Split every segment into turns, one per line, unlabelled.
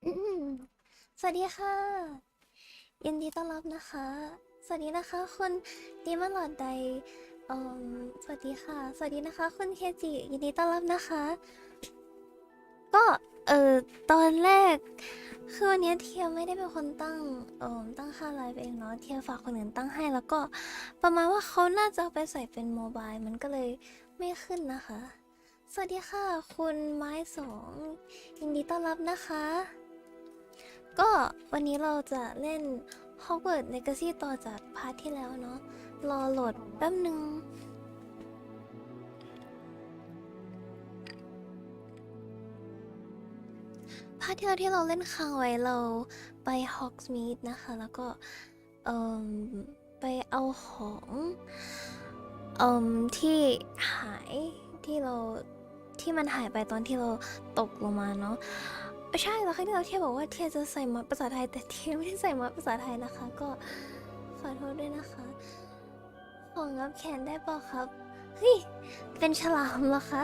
อืมสวัสดีค่ะยินดีต้อนรับนะคะสวัสดีนะคะคุณดีมาหลอดใดสวัสดีค่ะสวัสดีนะคะคุณเคจิยินดีต้อนรับนะคะก็ตอนแรกคือวันนี้เทียไม่ได้เป็นคนตั้งค่าไลฟ์เองเนาะเทียฝากคนอื่นตั้งให้แล้วก็ประมาณว่าเขาน่าจะเอาไปใส่เป็นโมบายมันก็เลยไม่ขึ้นนะคะสวัสดีค่ะคุณไม้สองยินดีต้อนรับนะคะก็วันนี้เราจะเล่น Hogwarts Legacy ต่อจากพาร์ทที่แล้วเนาะรอโหลดแป๊บนึงพาร์ทที่แล้วที่เราเล่นค้างไว้เราไป Hogsmeade นะคะแล้วก็เอ่มไปเอาของที่หายที่มันหายไปตอนที่เราตกลงมาเนาะใช่แล้วครั้งที่เราเทียบอกว่าเทียจะใส่มอดภาษาไทยแต่เทียไม่ได้ใส่มอดภาษาไทยนะคะก็ขอโทษด้วยนะคะของงับแขนได้เปล่าครับเฮ้ยเป็นฉลามเหรอคะ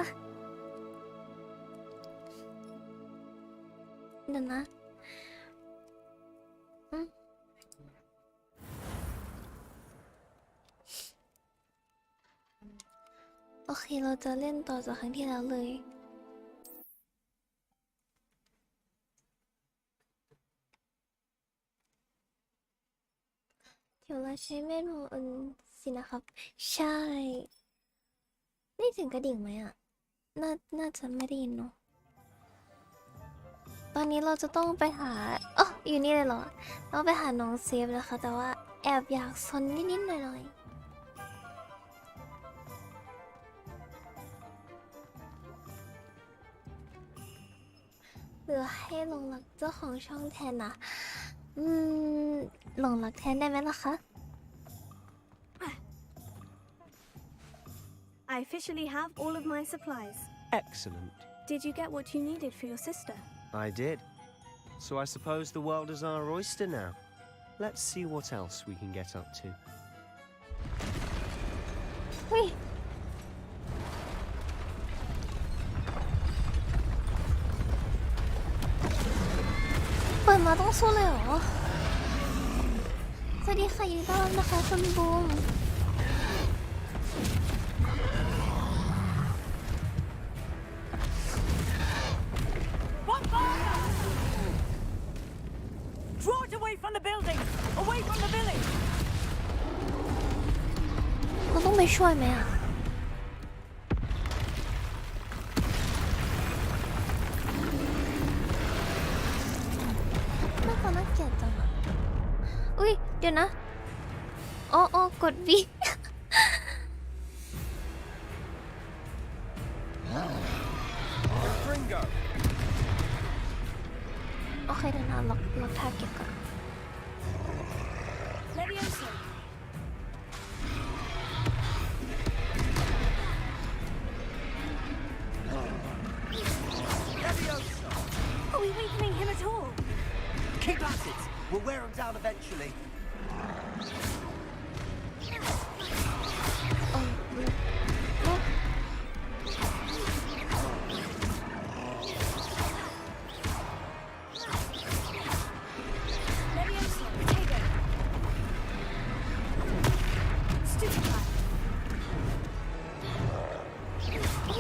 เดี๋ยวนะโอเคเราจะเล่นต่อจากครั้งที่แล้วเลยเดี๋ยวเราใช้เมธของอื่นสินะครับใช่นี่ถึงกระดิ่งไหมอ่ะน่าจะไม่ได้ยินเนาะตอนนี้เราจะต้องไปหาอ๋ออยู่นี่เลยเหรอต้องไปหาน้องเซฟนะคะแต่ว่าแอบอยากซนนิดๆหน่อยๆเหลือให้หลงรักเจ้าของช่องแทนนะหลงรักแทนได้ไหมล่ะคะ
I officially have all of my supplies.
Excellent.
Did you get what you needed for your sister?
I did. So I suppose the world is our oyster now. Let's see what else we can get up to.
เฮ้ยเปิดมาต้องสู้เลยเหรอ สวัสดีค่ะยินดีต้อนรับนะคะคุณบูม
Draw it away from the building! Away from the village!
เราต้องไปช่วยไหมอ่ะน่าเกลียดจังอ่ะอุ้ยเดี๋ยวนะโอ้กด V โอเคเดี๋ยวนะล็อกทาร์เก็ตก่อน
Levioso. Are we weakening him at all?
Keep at it! We'll wear him down eventually.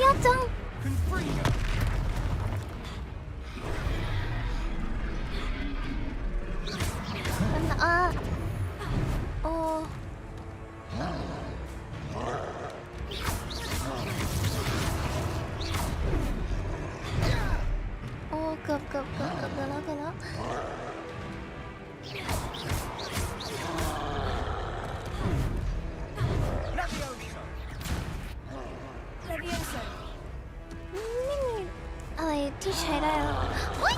ยากจังมันโอ้เกือบเดี๋ยวแล้ว
Levioso.
ไม่มีอะไรที่ใช้ได้แล้วเฮ้ย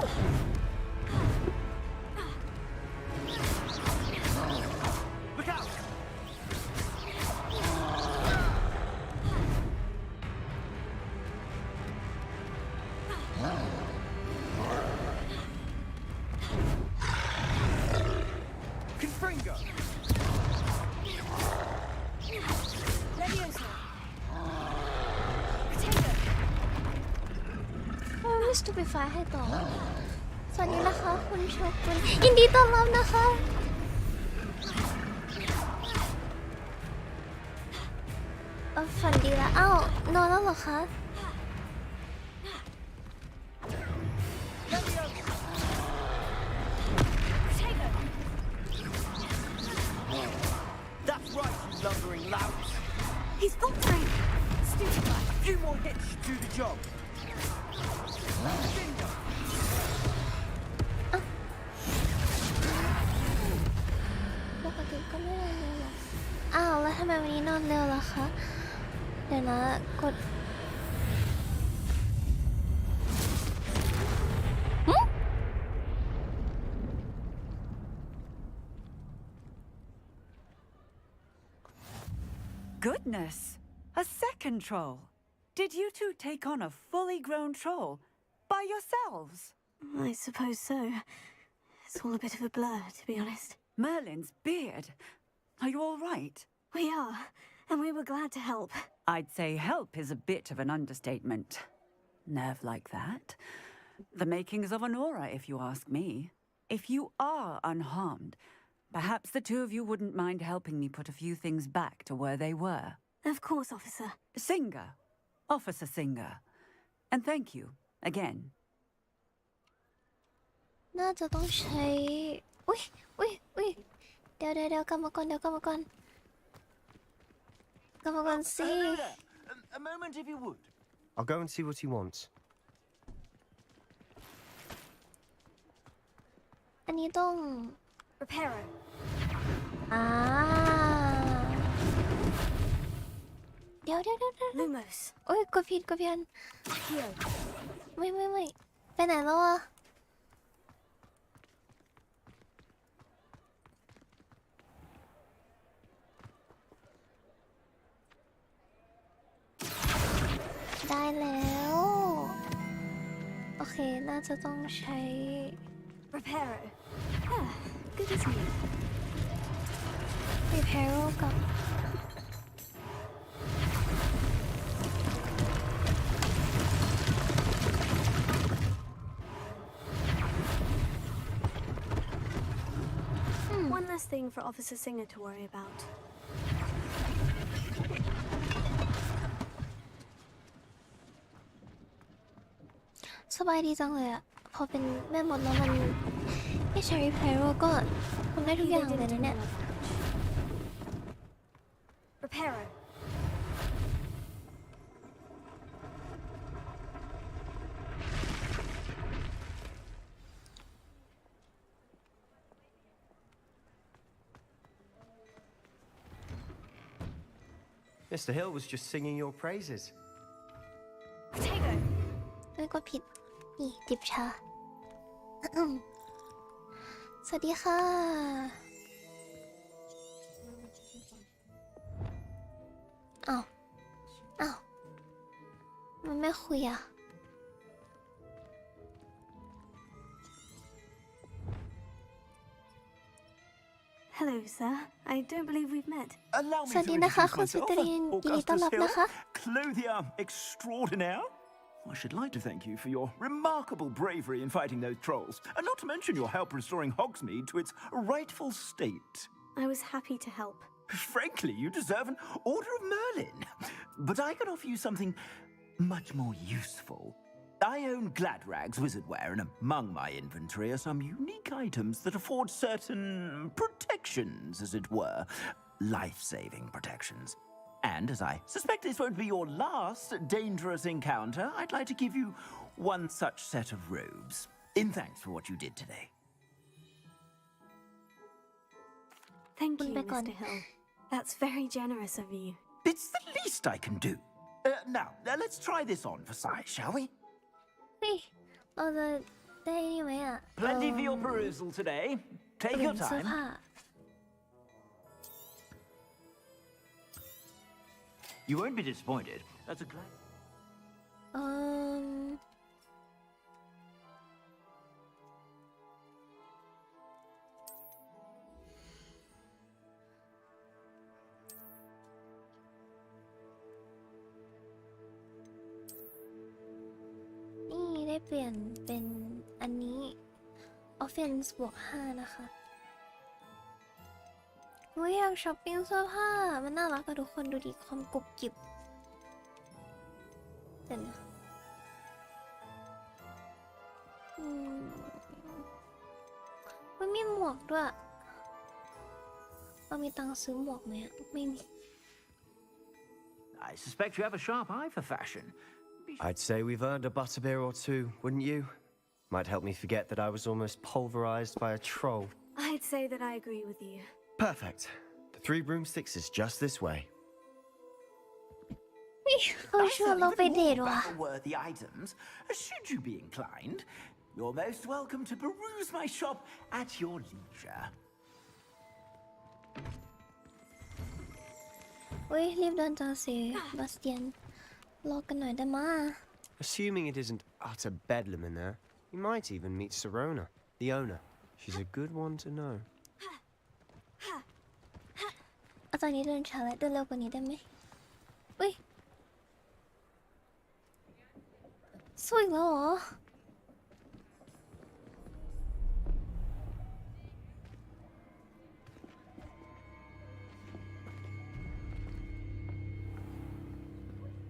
Look out! Confringo!
Levioso.
ไม่สตูปิฟายให้ต่อ สวัสดีนะคะคุณโชกุนยินดีต้อนรับนะคะฝันดีละอ้าวนอนแล้วเหรอคะ
That's right, you lumbering louts.
He's faltering. Stupid guy.
A few more hits should do the job.
ปกติก็ไม่นอนเร็วหรออ้าวแล้วทำไมวันนี้นอนเร็วล่ะคะเดี๋ยวนะกด
Goodness, a second troll. Did you two take on a fully grown troll by yourselves?
I suppose so. It's all a bit of a blur, to be honest.
Merlin's beard. Are you all right?
We are, and we were glad to help.
I'd say help is a bit of an understatement. Nerve like that. The makings of an aura, if you ask me. If you are unharmed, perhaps the two of you wouldn't mind helping me put a few things back to where they were.
Of course, officer.
Singer. Officer Singer. And thank you, again.
น่าจะต้องใช้อุ้ยเดี๋ยวกลับมาก่อนสิ
A moment, if you would. I'll go and see what he wants.
อันนี้ต้อง
Reparo.
เดี๋ยว
Lumos.
โอ้ยกดผิดอัน
Heal.
ไม่ไปไหนแล้วอะได้แล้วโอเคน่าจะต้องใช้
Reparo. Ah, good as new.
Reparo กับ
One less thing for Officer Singer to worry about.
สบายดีจังเลยอะพอเป็นแม่มดแล้วมันไม่ใช้ Reparo ก็ทำได้ทุกอย่างเลยนะเนี่ย
Reparo.
Mr. Hill was just singing your praises.
Potato.
เอ้ยก็ผิดนี่จิบชา สวัสดีค่ะอ้าวมันไม่คุยอะ
Hello, sir. I don't believe we've met.
Allow me
สวัส
to
ดีนะคะ
introduce
คุณสุ
myself,
ตรินยินดีต้อน
Augustus
รับ
Hill,
นะคะ
clothier extraordinaire. I should like to thank you for your remarkable bravery in fighting those trolls, and not to mention your help restoring Hogsmeade to its rightful state.
I was happy to help.
Frankly, you deserve an Order of Merlin. But I can offer you something much more useful. I own Gladrag's wizardwear, and among my inventory are some unique items that afford certain protections, as it were. Life-saving protections. And as I suspect this won't be your last dangerous encounter, I'd like to give you one such set of robes, in thanks for what you did today.
Thank you,
Back on.
Mr. Hill. That's very generous of you.
It's the least I can do. Now, let's try this on for size, shall we?
เฮ้ยเราจะได้นี่ไหมอะ
Plenty for your perusal today.
เปลี่
Take
ย
your
นเสื้อ
time.
ผ้า
You won't be disappointed. That's a glad.
เอ่อนี่ได้เปลี่ยนเป็นอันนี้ offense บวก5นะคะอยากช้อปปิ้งเสื้อผ้ามันน่ารักอะทุกคนดูดิความกรุบกริบเดี๋ยวนะมันมีหมวกด้วยเรามีตังค์ซื้อหมวกไหมอะไม่มี
I suspect you have a sharp eye for fashion.
I'd say we've earned a butterbeer or two, wouldn't you? Might help me forget that I was almost pulverized by a troll.
I'd say that I agree with you.
Perfect. The 3 broomsticks is just this way.
เขาชวนเราไปเดทว่ะ
Worthy items. Should you be inclined, you're most welcome to peruse my shop at your leisure.
รีบเดินจังสิบาสเตียนรอกันหน่อยได้มา
Assuming it isn't utter bedlam in there, you might even meet Sirona, the owner. She's a good one to know.
ตอนนี้เดินช้าแล้วเดินเร็วกว่านี้ได้ไหมสวยแล้วเหรอ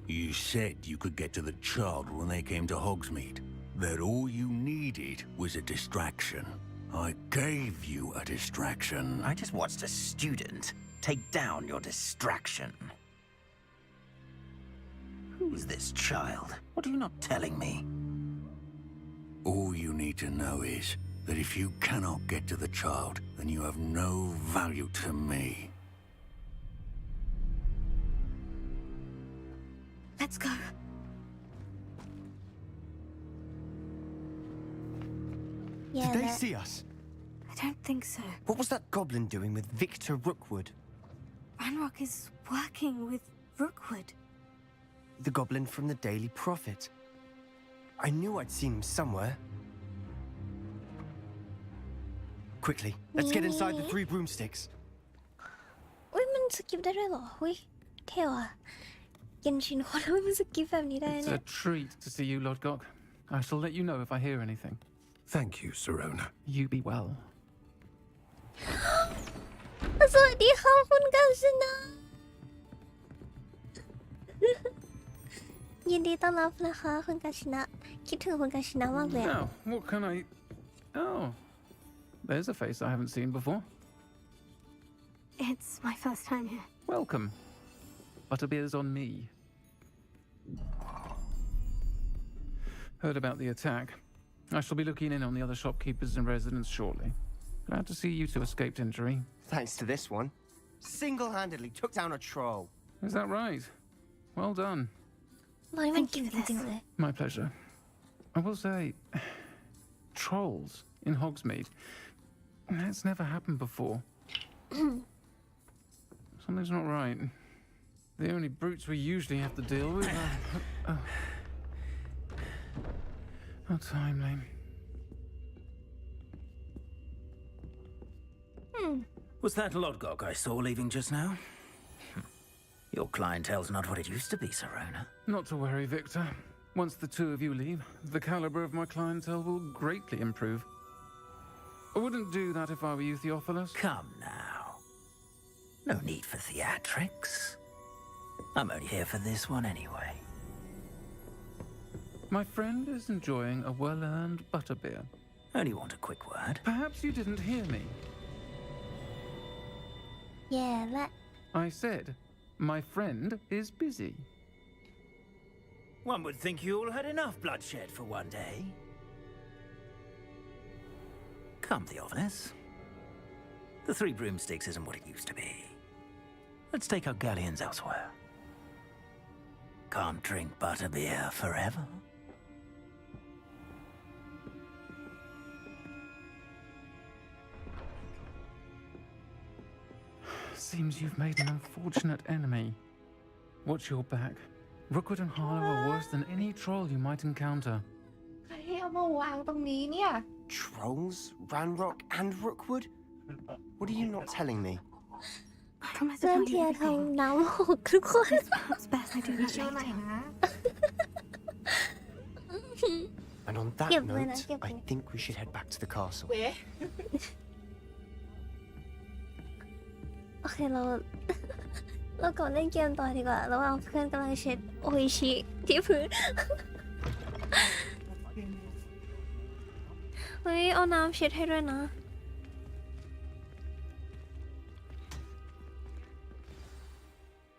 You said you could get to the child when they came to Hogsmeade. That all you needed was a distraction. I gave you a distraction.
I just watched a student take down your distraction. Who's this child? What are you not telling me?
All you need to know is that if you cannot get to the child, then you have no value to me.
Let's go.
Yeah,
Did they see us?
I don't think so.
What was that goblin doing with Victor Rookwood?
Ranrock is working with Rookwood.
The goblin from the Daily Prophet. I knew I'd seen him somewhere. Quickly, let's get inside the 3 broomsticks.
มันสกิปได้ด้วยเหรอเท่ว่ะเย็นชินคนแล้วมันสกิปแบบนี้ได้
It's
เนี่ย
a treat to see you, Lodgok. I shall let you know if I hear anything.
Thank you, Sirona.
You be well.
สวัสดีค่ะคุณกาญจนายินดีต้อนรับนะคะคุณกาญจนาคิดถึงคุณกาญจนามากเลยอะ
Now, what can I... Oh, there's a face I haven't seen before.
It's my first time here.
Welcome. Butterbeer's on me. Heard about the attack. I shall be looking in on the other shopkeepers and residents shortly. Glad to see you two escaped injury.
Thanks to this one. Single-handedly took down a troll.
Is that right? Well done.
ร้อยมันเก่งจริงๆเลย
My pleasure. I will say, trolls in Hogsmeade. That's never happened before. Something's not right. The only brutes we usually have to deal with are... How timely.
Was that Lodgok I saw leaving just now? Your clientele's not what it used to be, Sirona.
Not to worry, Victor. Once the two of you leave, the caliber of my clientele will greatly improve. I wouldn't do that if I were you, Theophilus.
Come now. No need for theatrics. I'm only here for this one anyway.
My friend is enjoying a well-earned butterbeer.
Only want a quick word.
Perhaps you didn't hear me.
แย่ละ
I said, my friend is busy.
One would think you all had enough bloodshed for one day. Come, Theophilus. The 3 broomsticks isn't what it used to be. Let's take our galleons elsewhere. Can't drink butterbeer forever.
Seems you've made an unfortunate enemy. Watch your back. Rookwood and Harlow are worse than any troll you might encounter.
ใครเอามาวางตรงนี้เนี่ย
Trolls, Ranrock, and Rookwood? What are you not telling me?
I promise
เพื่อน
to
เที
tell
ย
you
ร์
everything.
ทำน้ำหกทุกคน
Perhaps best I do that
เชื่อหน่อย
later.
นะ
And on that
Yeah,
note,
Lena, yeah,
I
Lena.
think we should head back to the castle.
เว้ย
โอเคเรา เราก่อนเล่นเกมต่อดีกว่าระหว่างเพื่อนกำลังเช็ดโออิชิที่พื้น เฮ้ยเอาน้ำเช็ดให้ด้วยนะ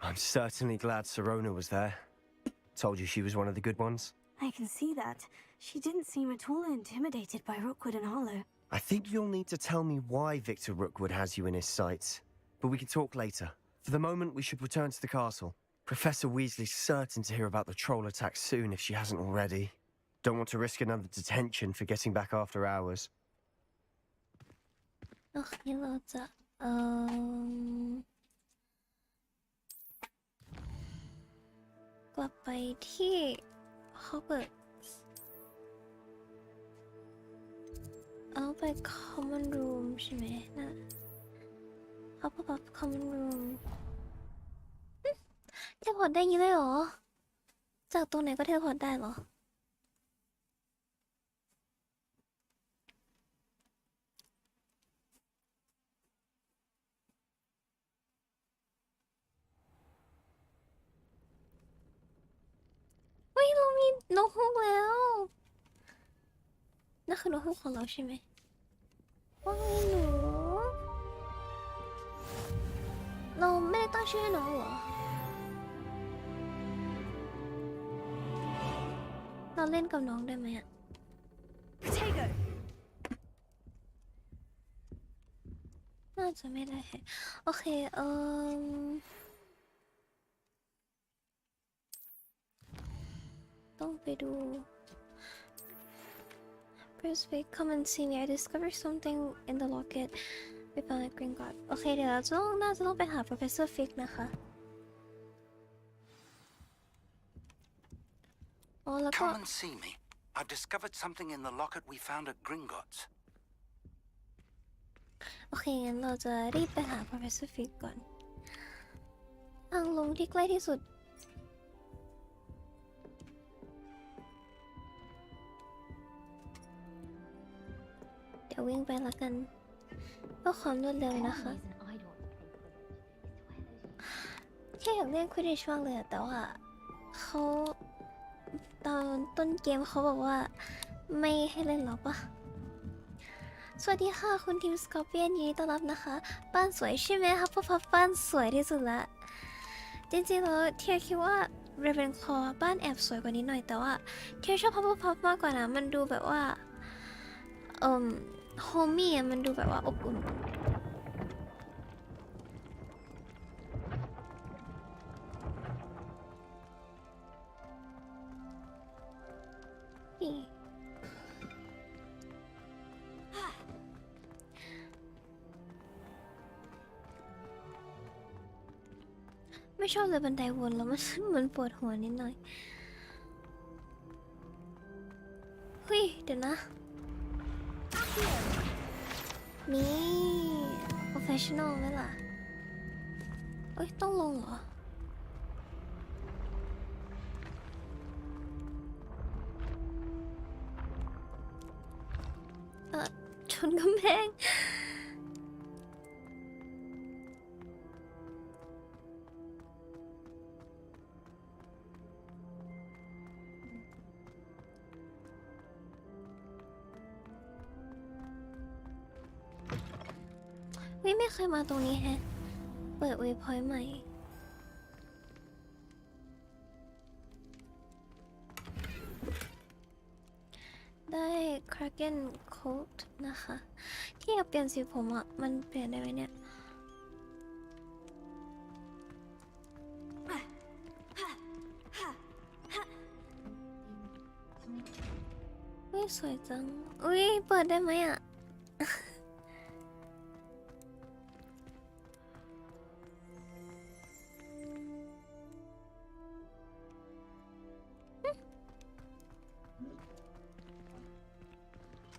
I'm certainly glad Sirona was there. Told you she was one of the good ones.
I can see that. She didn't seem at all intimidated by Rookwood and Hollow.
I think you'll need to tell me why Victor Rookwood has you in his sights. But we can talk later. For the moment, we should return to the castle. Professor Weasley's certain to hear about the troll attack soon if she hasn't already. Don't want to risk another detention for getting back after hours.
โอเคเราจะกลับไปที่ Hogwarts เอาไป Common Room ใช่ไหมนะเอาไป Common Room เทเลพอร์ตได้งี้เลยเหรอ จากตรงไหนก็เทเลพอร์ตได้เหรอ เฮ้ยเรามีนกฮูกแล้วนั่นคือนกฮูกของเราใช่ไหมว่าไงหนูเราไม่ได้ตั้งชื่อให้น้องเหรอเราเล่นกับน้องได้ไหมอะ
Potato!
น่าจะไม่ได้แฮะโอเคต้องไปดู Press come and see me I discovered something in the locket we found at Gringotts โอเคเดี๋ยวเราน่าจะต้องไปหา Professor Fig นะคะอ๋อแล้วก็
Come and see me. I've discovered something in the locket we found at Gringotts.
โอเคงั้นเราจะรีบไปหา Professor Fig ก่อนทางลงที่ใกล้ที่สุดเดี๋ยววิ่งไปละกันเพื่อความรวดเร็วนะคะแค่อยากเล่นควิดดิชมากเลยแต่ว่าเขาตอนต้นเกมเขาบอกว่าไม่ให้เล่นหรอปะสวัสดีค่ะคุณทีมสกอร์เปียนยินดีต้อนรับนะคะบ้านสวยใช่ไหมคะเพราะพับบ้านสวยที่สุดละจริงๆแล้วเทียคิดว่าเรเวนคลอว์บ้านแอบสวยกว่านี้หน่อยแต่ว่าเทียชอบพับมากกว่านะมันดูแบบว่าโฮมี่อ่ะมันดูแบบว่าอบอุ่นนี่ไม่ชอบเลยบันไดวนแล้วมันปวดหัวนิดหน่อยเฮ้ยเดี๋ยวนะนี่ professional ไหมล่ะเอ้ยต้องลงเหรอชนกำแพงไม่เคยมาตรงนี้แฮะเปิดเวพอยต์ใหม่ได้ Kraken Coat นะคะที่อยากเปลี่ยนสีผมอ่ะมันเปลี่ยนได้ไหมเนี่ยอุ้ยสวยจังอุ้ยเปิดได้ไหมอ่ะ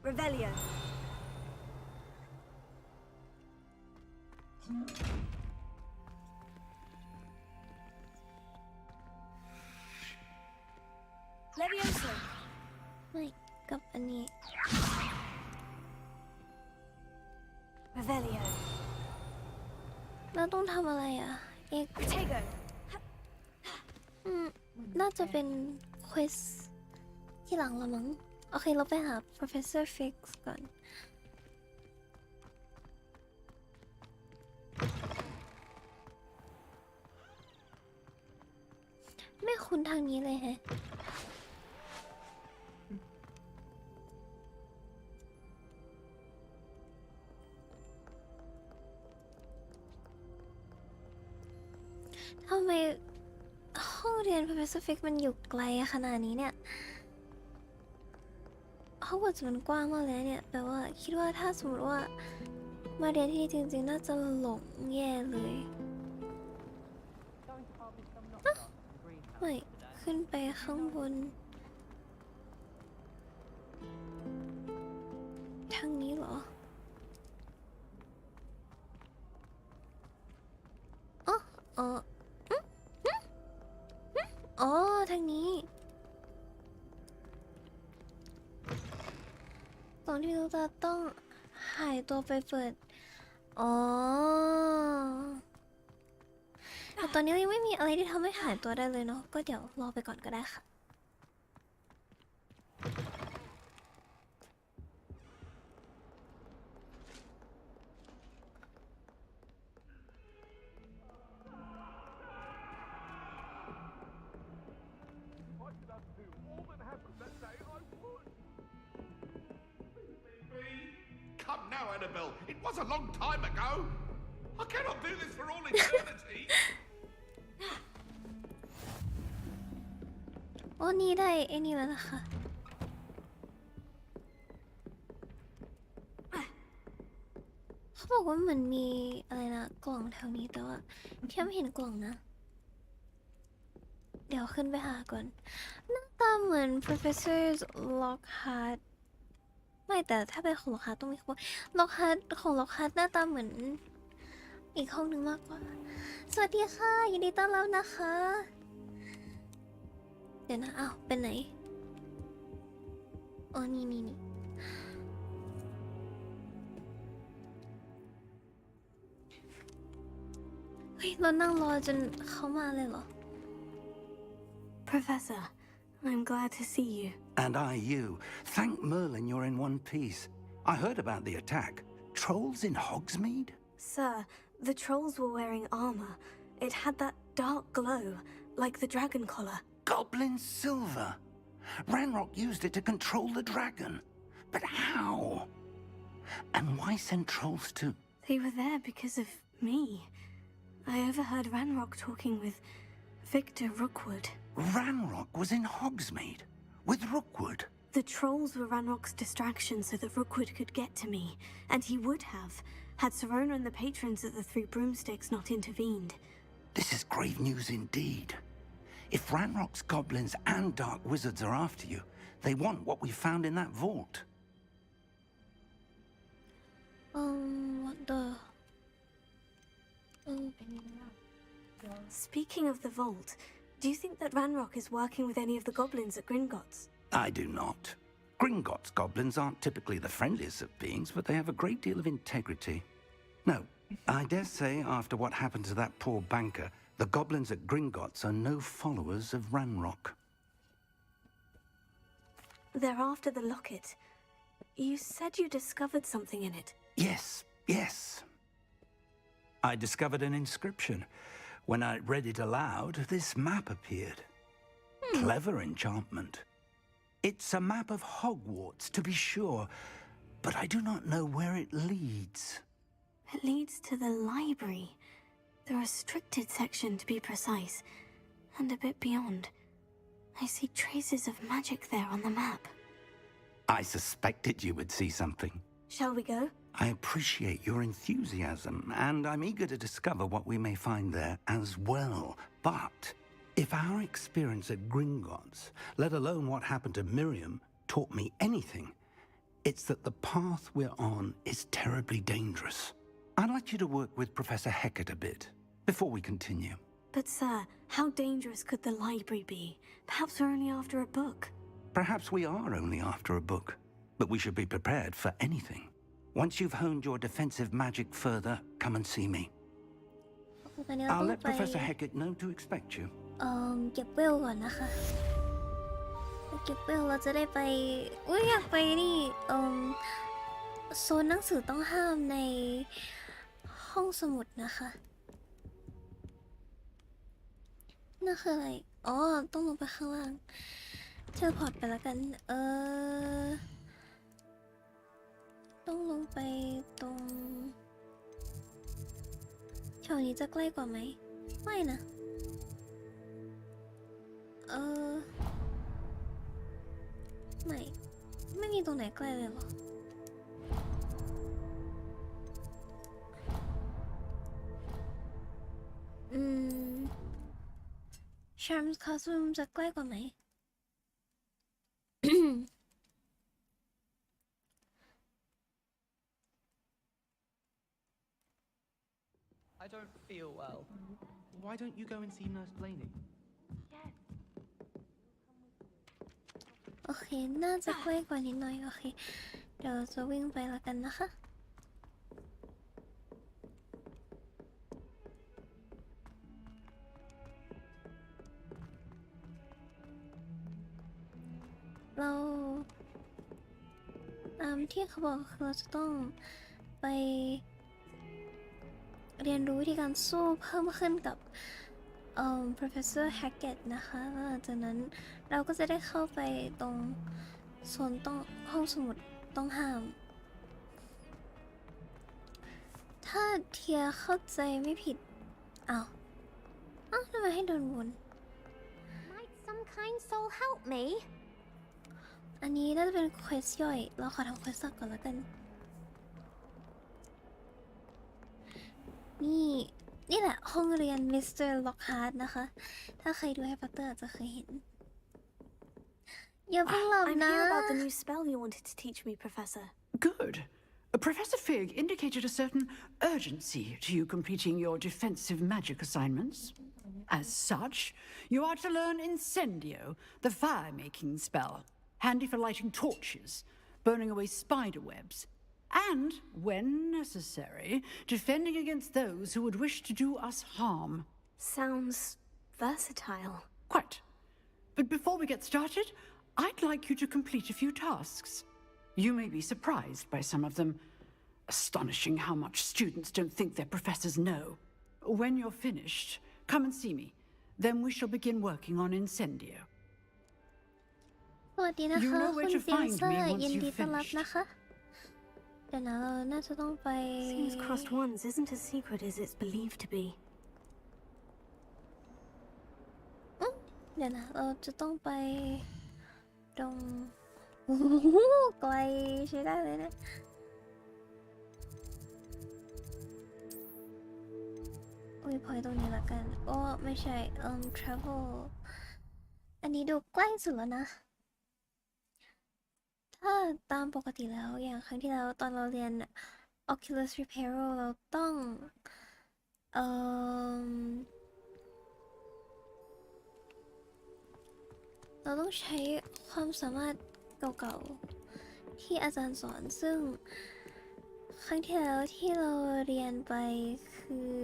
Revelio. Levioso.
ไม่ แล้วต้องทำอะไรอ่ะเอก
Tego.
น่าจะเป็นเควสที่หลังละมั้งโอเคเราไปหา Professor Fix ก่อนไม่คุ้นทางนี้เลยแฮะทำไมห้องเรียน Professor Fix มันอยู่ไกลขนาดนี้เนี่ยห้องมันกว้างมากเลยเนี่ยแปลว่าคิดว่าถ้าสมมติว่ามาเรียนที่นี่จริงๆน่าจะหลงแย่เลยไม่ขึ้นไปข้างบนทางนี้เหรออ๋ออ๋ออ๋อทางนี้ตอนที่เราจะต้องหายตัวไปเปิดอ๋อแต่ตอนนี้ยังไม่มีอะไรที่ทำให้หายตัวได้เลยเนาะก็เดี๋ยวรอไปก่อนก็ได้ค่ะ
Come now, Annabelle. It was a long time ago. I cannot do this for all eternity.
โอ้นี่ได้ไอ้นี่แล้วนะคะเขาบอกว่าเหมือนมีอะไรนะกล่องแถวนี้แต่ว่าแค่ไม่เห็นกล่องนะเดี๋ยวขึ้นไปหาก่อนหน้าตาเหมือน Professor Lockhart ไม่แต่ถ้าเป็นของ Lockhart ต้องมีคน Lockhart ของ Lockhart หน้าตาเหมือนอีกห้องหนึ่งมากกว่าสวัสดีค่ะยินดีต้อนรับนะคะเดี๋ยวนะอ้าวเป็นไหนอ๋อนี่เฮ้ยเรานั่งรอจนเขามาเลยเหรอ
Professor, I'm glad to see you.
And I you. Thank Merlin you're in one piece. I heard about the attack. Trolls in Hogsmeade?
Sir, the trolls were wearing armor. It had that dark glow, like the dragon collar.
Goblin silver. Ranrock used it to control the dragon. But how? And why send trolls to...
They were there because of me. I overheard Ranrock talking with Victor Rookwood.
Ranrock was in Hogsmeade with Rookwood.
The trolls were Ranrock's distraction so that Rookwood could get to me, and he would have, had Serona and the patrons at the Three Broomsticks not intervened.
This is grave news indeed. If Ranrock's goblins and dark wizards are after you, they want what we found in that vault.
What the...
Speaking of the vault, do you think that Ranrock is working with any of the goblins at Gringotts?
I do not. Gringotts goblins aren't typically the friendliest of beings, but they have a great deal of integrity. No, I dare say after what happened to that poor banker, the goblins at Gringotts are no followers of Ranrock.
They're after the locket. You said you discovered something in it.
Yes. I discovered an inscription. When I read it aloud, this map appeared. Clever enchantment. It's a map of Hogwarts, to be sure, but I do not know where it leads.
It leads to the library. The restricted section, to be precise, and a bit beyond. I see traces of magic there on the map.
I suspected you would see something.
Shall we go?
I appreciate your enthusiasm, and I'm eager to discover what we may find there as well. But if our experience at Gringotts, let alone what happened to Miriam, taught me anything, it's that the path we're on is terribly dangerous. I'd like you to work with Professor Hecat a bit before we continue.
But sir, how dangerous could the library be? Perhaps we're only after a book.
Perhaps we are only after a book, but we should be prepared for anything. Once you've honed your defensive magic further, come and see me.
ตอนนี้เรา
I'll
ต้อง
let
ไป
Professor Hecat know to expect you.
เก็บเวลก่อนนะคะไปเก็บเวลเราจะได้ไปอุ้ยอยากไปนี่โซนหนังสือต้องห้ามในห้องสมุดนะคะนั่นคืออะไรอ๋อต้องลงไปข้างล่างเทเลพอร์ตไปแล้วกันต้องลงไปตรงแถวนี้จะใกล้กว่าไหมไม่นะไม่มีตรงไหนใกล้เลยหรอCharms Classroom จะใกล้กว่าไหม
I don't feel well. Why don't you go and see Nurse Blaney?
โอเค น่าจะใกล้กว่านิดหน่อย โอเค เดี๋ยวจะวิ่งไปแล้วกันนะคะ เราตามที่เขาบอกคือเราจะต้องไปเรียนรู้วิธีการสู้เพิ่มขึ้นกับProfessor Hackett นะคะแล้วหลังจากนั้นเราก็จะได้เข้าไปตรงโซนต้องห้องสมุดต้องห้าม ถ้าเทียเข้าใจไม่ผิดอ้าวทำไมให้เดินวน
Might some kind soul help me?
อันนี้น่าจะเป็นเควสย่อยเราขอทำเควสก่อนแล้วกันนี่แหละห้องเรียนมิสเตอร์ล็อกฮาร์ดนะคะถ้าใครดูแฮร์รี่พอตเตอร์อาจจะเคยเห็นอย่าเพิ่งหลับ
I'm
นะ
here about the new spell you wanted to teach me, Professor.
Good. Professor Fig indicated a certain urgency to you completing your defensive magic assignments. As such, you are to learn Incendio, the fire-making spell, handy for lighting torches, burning away spider webs, and, when necessary, defending against those who would wish to do us harm.
Sounds versatile.
Quite. But before we get started, I'd like you to complete a few tasks. You may be surprised by some of them. Astonishing how much students don't think their professors know. When you're finished, come and see me. Then we shall begin working on Incendio.
สวัสดีนะคะ
You know
คุ
where
ณ
to
เซียน
find
เซอ
me
ร์
once
ยินดี
you've
ต้อนรับ
finished.
นะคะเดี๋ยวนะเราน่าจะต้องไป
Seems Crossed Wands isn't as secret as it's believed to be.
เดี๋ยวนะเราจะต้องไปตรงไกลใช้ได้เลยนะอุ้ยพอยตรงนี้ละกันโอ้ไม่ใช่travel อันนี้ดูใกล้สุดแล้วนะถ้าตามปกติแล้วอย่างครั้งที่แล้วตอนเราเรียน Oculus Reparo เราต้องเราต้องใช้ความสามารถเก่าๆที่อาจารย์สอนซึ่งครั้งที่แล้วที่เราเรียนไปคือ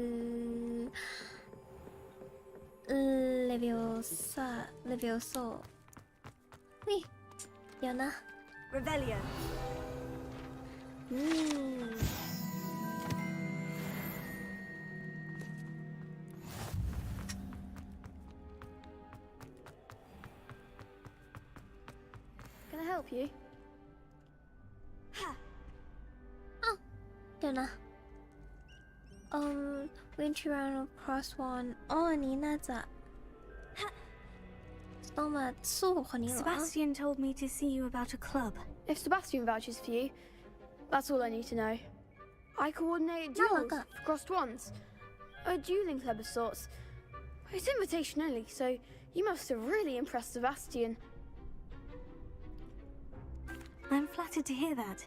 Levioso นี่เดี๋ยวนะ
Revelio.
Can I help you?
เดี๋ยวนะWinterano Cross One อ๋ออันนี้น่าจะต้องมาสู้กับคนนี้เหรอ
Sebastian told me to see you about a club.
If Sebastian vouches for you, that's all I need to know. I coordinate duels for Crossed Wands, a dueling club of sorts. It's invitation only, so you must have really impressed Sebastian.
I'm flattered to hear that.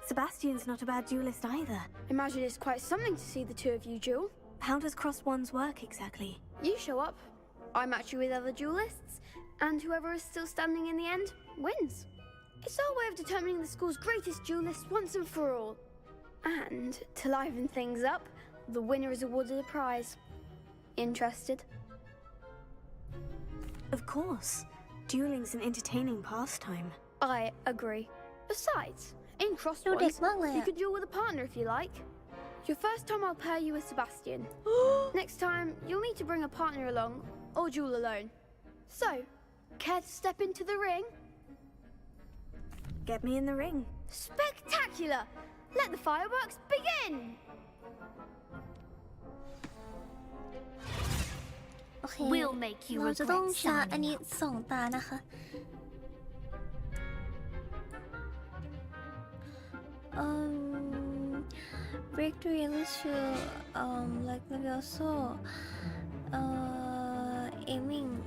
Sebastian's not a bad duelist either.
Imagine it's quite something to see the two of you duel.
How does Crossed Wands work exactly?
You show up, I match you with other duelists, and whoever is still standing in the end wins. It's our way of determining the school's greatest duelist once and for all. And to liven things up, the winner is awarded a prize. Interested?
Of course. Dueling's an entertaining pastime.
I agree. Besides, in Crossed
ดูเด็ก
Ones,
มากเลย
you
อะ
could duel with a partner if you like. Your first time I'll pair you with Sebastian. Next time, you'll need to bring a partner along or duel alone. So, care to step into the ring?
Get me in the ring.
Spectacular! Let the fireworks begin!
โอเค
We'll make you
เราจะต้อง
regret
ชาอัน
signing
นี้
up.
2 ตานะคะ Victory to like Levioso aiming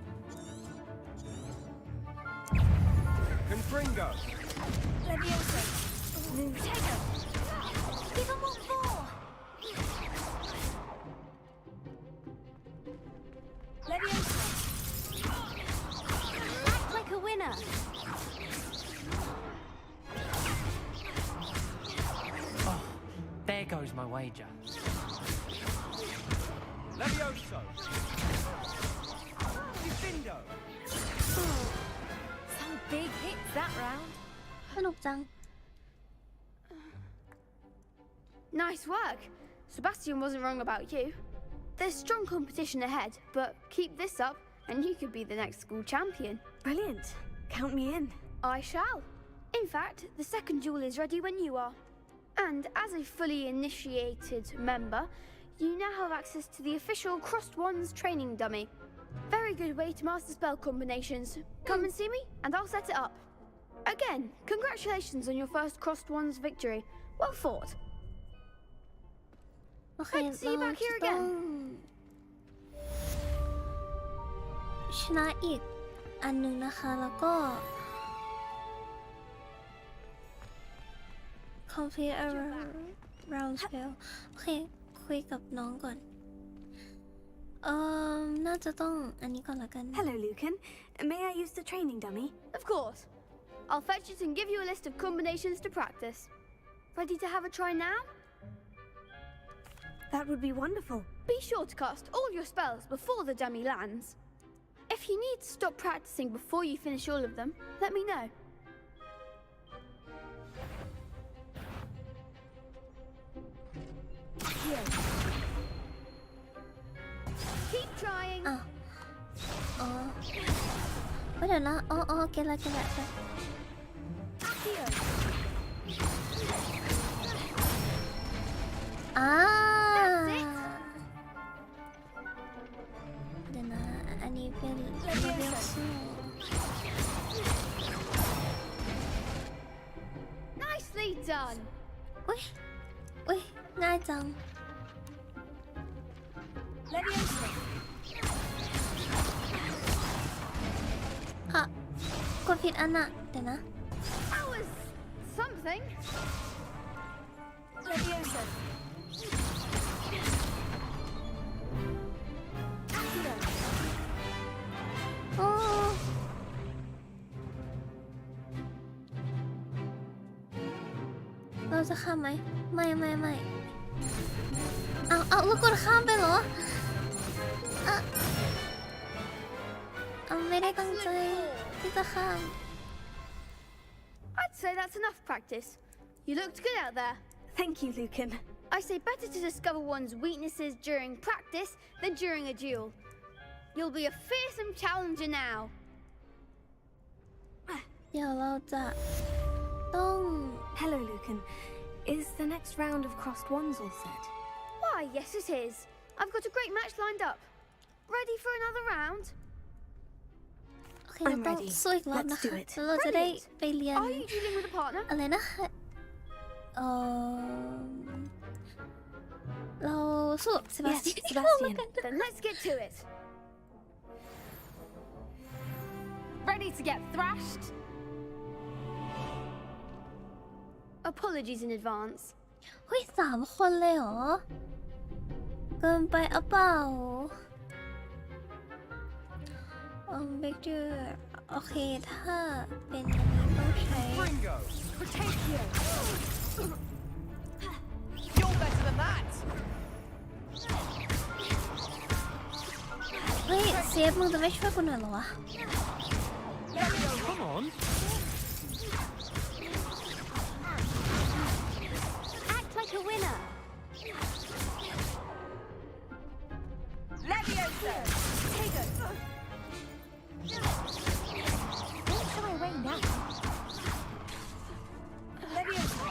Confringo!
Leviosa. Potato. Give him what for. Leviosa. Act like a winner.
There goes my wager. Levioso! Defendo!
Some big hits that round.
สนุกจัง
Nice work. Sebastian wasn't wrong about you. There's strong competition ahead, but keep this up and you could be the next school champion.
Brilliant. Count me in.
I shall. In fact, the second duel is ready when you are. And as a fully initiated member, you now have access to the official Crossed Ones training dummy. Very good way to master spell combinations. Come and see me, and I'll set it up. Again, congratulations on your first Crossed Ones victory. Well fought.
โอเค
Great to see you
เรา
back
จะ
here
ต้อง
again.
ชนะอีกอันหนึงนะคะ แล้วก็ complete a round spell โอเค คุยกับน้องก่อน น่าจะต้องอันนี้ก่อนละกัน
Hello, Lucan. May I use the training dummy?
Of course. I'll fetch it and give you a list of combinations to practice. Ready to have a try now?
That would be wonderful.
Be sure to cast all your spells before the dummy lands. If you need to stop practicing before you finish all of them, let me know. Here. Keep trying.
อ้าวอ๋อเดี๋ยวนะอ๋อเกลละ
Here.
เดี๋ยวนะ อันนี้เป็นเลเวลสูง
Nicely done.
อุ้ยง่ายจัง
Leviosa.
อ่ะกดผิดอันน่ะเดี๋ยวนะ
That was something.
Leviosa. Accio.
โอ้เราจะข้ามไหมไม่เอาแล้วกดข้ามไปเหรอไม่ได้ตั้งใจที่จะข้าม
I'd say that's enough practice. You looked good out there.
Thank you, Lucan.
I say better to discover one's weaknesses during practice than during a duel. You'll be a fearsome challenger now.
เดี๋ยวเราจะต้อง
Hello, Lucan. Is the next round of Crossed Ones all set?
Why, yes it is. I've got a great match lined up. Ready for another round?
โอเคเราต้องสู้อีกรอบนะคะแล้วเราจะได้ไปเรียน
Are you dealing with a partner?
อะไรนะเราสู้เซบาสเตียน
Sebastian.
Then let's get to it. Ready to get thrashed? Apologies in advance.
เฮ้ย3 คนเลยเหรอเกินไปอ่ะเปล่าเบเกอร์โอเคถ้าเป็นอันนี้ต้องใช้
Ringo! Potato! You're better than that!
เฮ้ยเซฟมึงจะไม่ช่วยกูหน่อยเหรอวะ
Come on.
Act like a winner.
Leviosa! Take it!
Where shall I wait now?
Leviosa!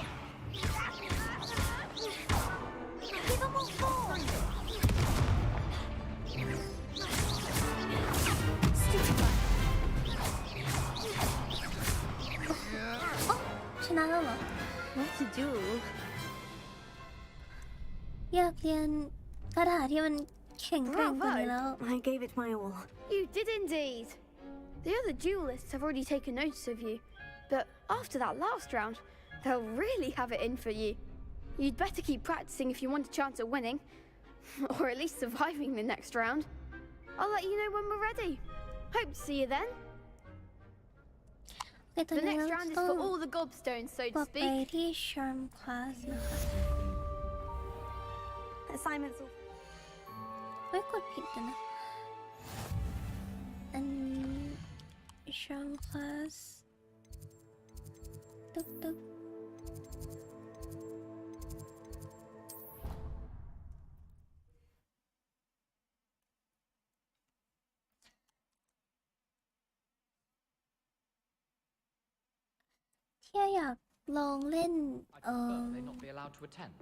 Give them all four. Stupid one.
ชนะแล้วเหรอ
What to do?
อยากเรียนคาถาที่มันแข็งแกร่งกว่านี้แล้ว
I gave it my all. You did indeed. The other duelists have already taken notice of you, but after that last round, they'll really have it in for you. You'd better keep practicing if you want a chance at winning, or at least surviving the next round. I'll let you know when we're ready. Hope to see you then.
โอเคตอน
The
นี้
next
เรา
round is
ต้อง
for all the gobstones, so
ก
to
ลับไป
speak.
ที่ Charm Class นะคะ
Assignments.
ไม่กดผิดนะอัน Charm Class ตึ๊บที่อยากลองเล่น
I prefer they not be allowed to attend.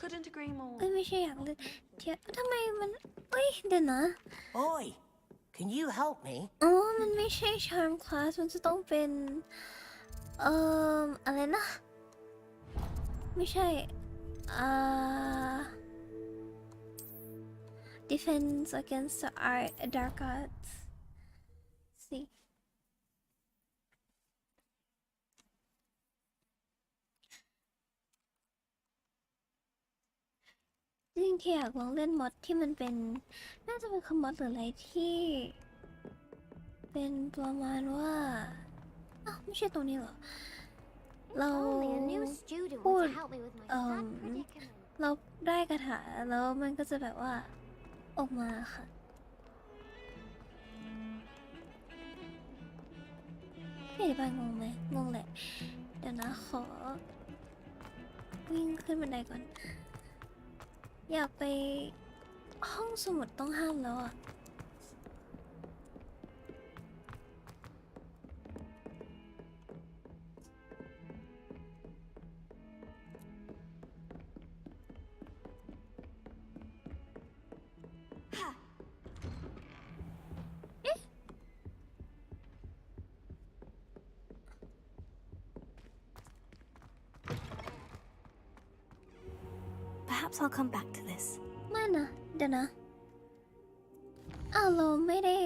Couldn't agree more.
ไม่ใช่อยากเล่นทำไมมันเอ้ยเดี๋ยวนะ
Oi, can you help me?
อ๋อมันไม่ใช่ Charm Class มันจะต้องเป็นอะไรนะ ไม่ใช่Defense against the dark arts สิจริงๆที่อยากลองเล่นมอดที่มันเป็นน่าจะเป็นคำมอดหรืออะไรที่เป็นประมาณว่าอ้าวไม่ใช่ตรงนี้เหรอ เรา
Only a new student
พูด
wants to help me with my sad predicament.
เราได้คาถาแล้วมันก็จะแบบว่าออกมาค่ะไม่ได้ไปงงไหมงงแหละ เดี๋ยวนะขอวิ่งขึ้นบันไดก่อน อยากไปห้องสมุดต้องห้ามแล้วอ่ะ
Perhaps I'll come back to this.
ไม่นะ เดี๋ยวนะอ้าวเราไม่ได้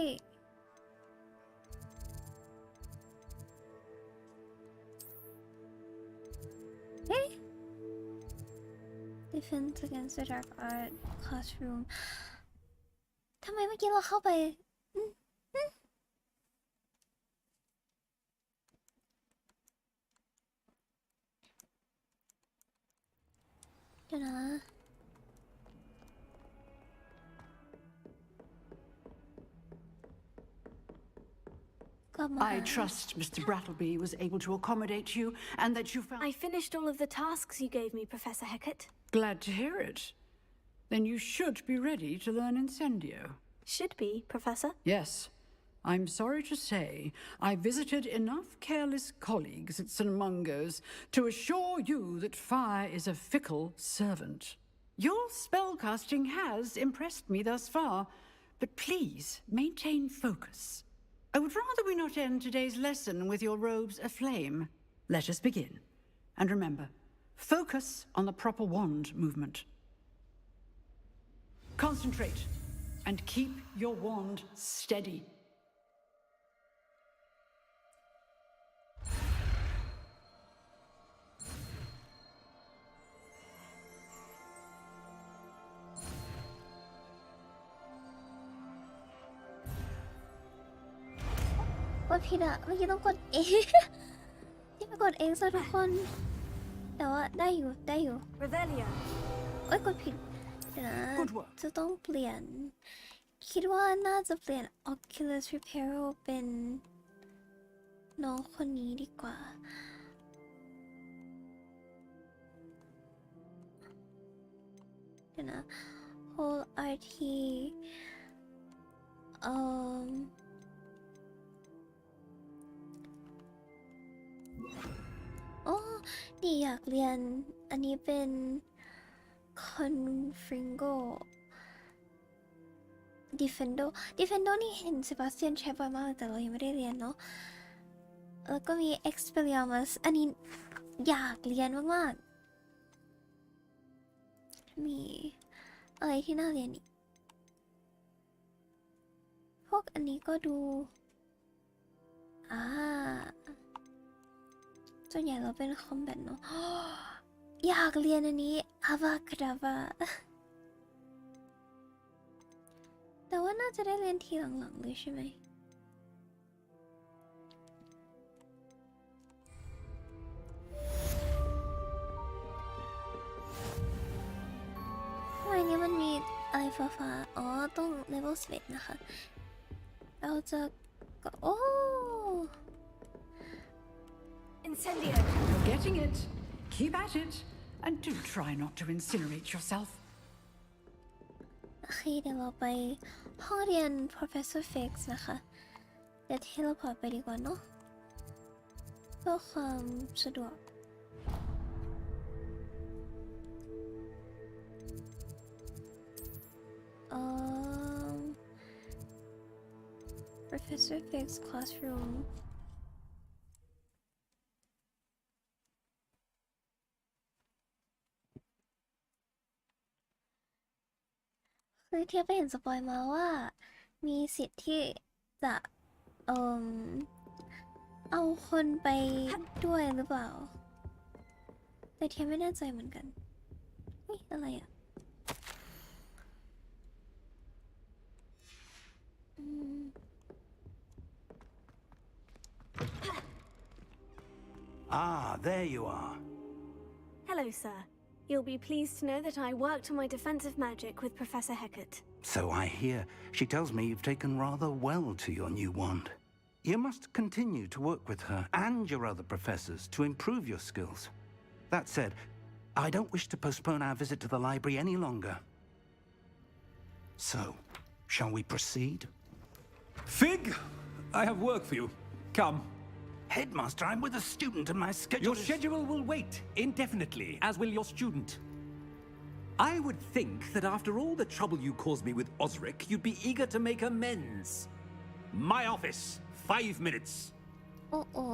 เอ๊ะ Defense against the dark art classroom ทำไมเมื่อกี้เราเข้าไปเดี๋ยวนะ
I trust Mr. Brattleby was able to accommodate you and that you found...
I finished all of the tasks you gave me, Professor Hecat.
Glad to hear it. Then you should be ready to learn Incendio.
Should be, Professor.
Yes. I'm sorry to say I visited enough careless colleagues at St. Mungo's to assure you that fire is a fickle servant. Your spellcasting has impressed me thus far, but please maintain focus. I would rather we not end today's lesson with your robes aflame. Let us begin. And remember, focus on the proper wand movement. Concentrate and keep your wand steady.
What ผิดอะเมื่อกี้ต้องกดเอง ที่ไปกดเองซะทุกคน แต่ว่าได้อยู่
Revelio.
เอ้ยกดผิดเดี๋ยวนะจะต้องเปลี่ยน คิดว่าน่าจะเปลี่ยน Oculus Reparo เป็นน้องคนนี้ดีกว่าเดี๋ยวนะ Whole RT โอ้นี่อยากเรียนอันนี้เป็นคอนฟริงโกDefendo นี่เห็นเซบาสเตียนใช้บ่อยมากแต่เรายังไม่ได้เรียนเนาะแล้วก็มี Expelliarmus อันนี้อยากเรียนมากๆมีอะไรที่น่าเรียนอีกพวกอันนี้ก็ดูส่วนใหญ่เราเป็นคอมแบทเนาะ อยากเรียนอันนี้ Avacadabra แต่ว่าน่าจะได้เรียนทีหลังๆเลยใช่ไหมทำไมนี้มันมีอะไรฟ้าๆอ๋อต้องเลเวล11นะคะเราจะก็โอ้
Incendio.
You're getting it. Keep at it. And do try not to incinerate yourself.
โอเคเดี๋ยวเราไปห้องเรียน Professor Fix นะคะเดี๋ยวเทเลพอร์ตไปดีกว่าเนาะเพื่อความสะดวกProfessor Fix Classroom คือเทียบไปเห็นสปอยมาว่ามีสิทธิ์ที่จะเอาคนไปด้วยหรือเปล่าแต่เทียบไม่แน่ใจเหมือนกันนี่อะไรอ่ะ
There you are.
Hello, sir. You'll be pleased to know that I worked on my defensive magic with Professor Hecat.
So I hear. She tells me you've taken rather well to your new wand. You must continue to work with her and your other professors to improve your skills. That said, I don't wish to postpone our visit to the library any longer. So, shall we proceed?
Fig, I have work for you. Come.
Headmaster, I'm with a student and my schedule
Your schedule will wait indefinitely, as will your student. I would think that after all the trouble you caused me with Osric, you'd be eager to make amends. My office, 5 minutes.
โอ้โอ้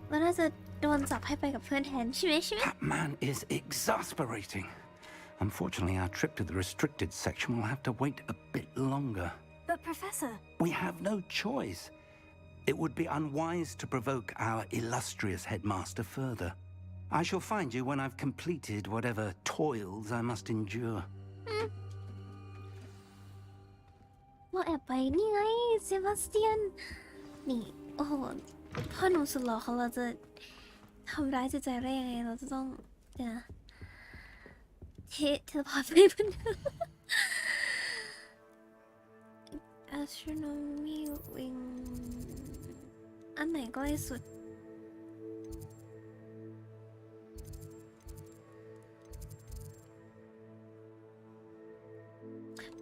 มันน่าจะโดนจับให้ไปกับเพื่อนแทนใช่ไหม
That man is exasperating. Unfortunately, our trip to the restricted section will have to wait a bit longer.
But, Professor...
We have no choice. It would be unwise to provoke our illustrious headmaster further. I shall find you when I've completed whatever toils I must endure.
เราแอบไปนี่ไงเซบาสเตียนนี่โอ้โหพ่อหนุ่มสุดหล่อของเราจะทำร้ายจิตใจได้ยังไงเราจะต้องเดี๋ยวนะเทเลพอร์ตไปเพื่อน Astronomy Wing อันไหนใกล้สุด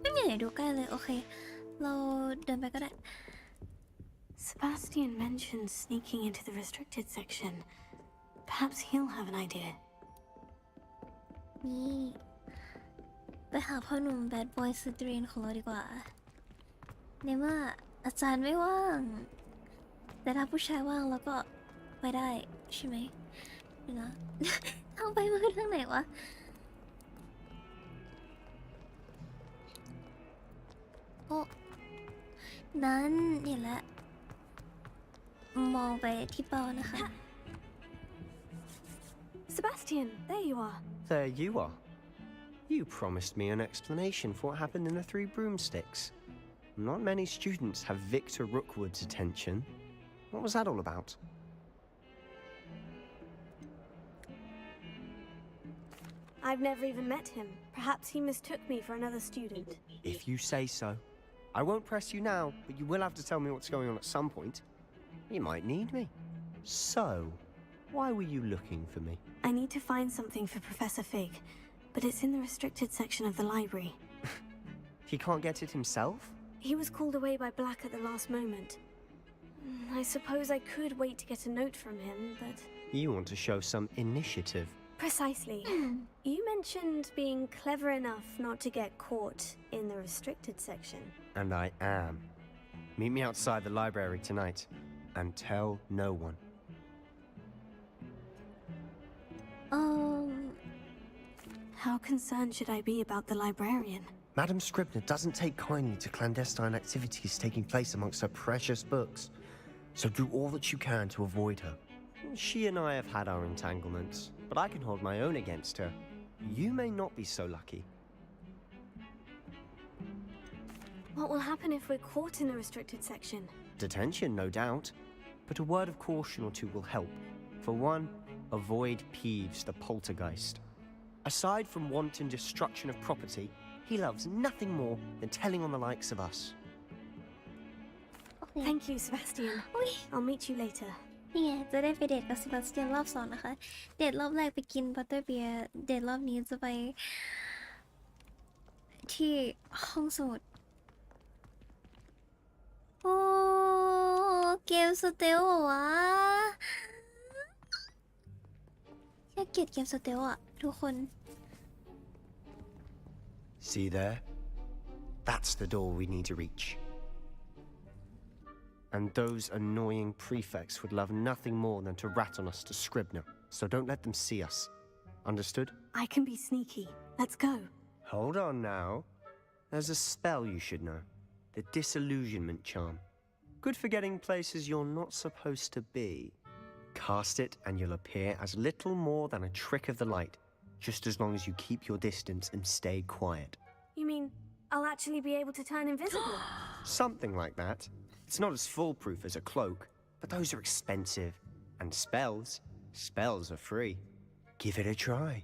ไม่มีไหนดูใกล้เลยโอเคเราเดินไปก็ได้
Sebastian mentioned sneaking into the restricted section. Perhaps he'll have an idea.
นี่ไปหาพ่อหนุ่มแบดบอยสตรีนของเราดีกว่าในเมื่ออาจารย์ไม่ว่างแต่ถ้าผู้ชายว่างเราก็ไปได้ใช่ไหมเดี๋ยวนะ ทางไปมันคือทางไหนวะโอ้นั้นนี่แหละมองไปที่เป้านะคะ
Sebastian, there you are.
There you are. You promised me an explanation for what happened in the Three Broomsticks. Not many students have Victor Rookwood's attention. What was that all about?
I've never even met him. Perhaps he mistook me for another student.
If you say so. I won't press you now, but you will have to tell me what's going on at some point. You might need me. So, why were you looking for me?
I need to find something for Professor Fig, but it's in the restricted section of the library.
He can't get it himself?
He was called away by Black at the last moment. I suppose I could wait to get a note from him, but...
You want to show some initiative.
Precisely. You mentioned being clever enough not to get caught in the restricted section.
And I am. Meet me outside the library tonight, and tell no one.
How concerned should I be about the librarian?
Madam Scribner doesn't take kindly to clandestine activities taking place amongst her precious books, so do all that you can to avoid her. She and I have had our entanglements, but I can hold my own against her. You may not be so lucky.
What will happen if we're caught in the restricted section?
Detention, no doubt, but a word of caution or two will help. For one, avoid Peeves the poltergeist. Aside from wanton destruction of property, he loves nothing more than telling on the likes of us.
Thank you, Sebastian. I'll meet you later.
นี่ไงจะได้ไปเดทกับเซบาสเตียนรอบสองนะคะ เดทรอบแรกไปกินบัตเตอร์เบียร์ เดทรอบนี้จะไปที่ห้องสมุด โอ้เกมสเตลเหรอวะแค่เกลียดเกมสเตลอะทุกคน
See there? That's the door we need to reach. And those annoying prefects would love nothing more than to rat on us to Scribner, so don't let them see us. Understood?
I can be sneaky. Let's go.
Hold on now. There's a spell you should know. The Disillusionment Charm. Good for getting places you're not supposed to be. Cast it and you'll appear as little more than a trick of the light, just as long as you keep your distance and stay quiet.
You mean I'll actually be able to turn invisible?
Something like that. It's not as foolproof as a cloak, but those are expensive. And spells are free. Give it a try.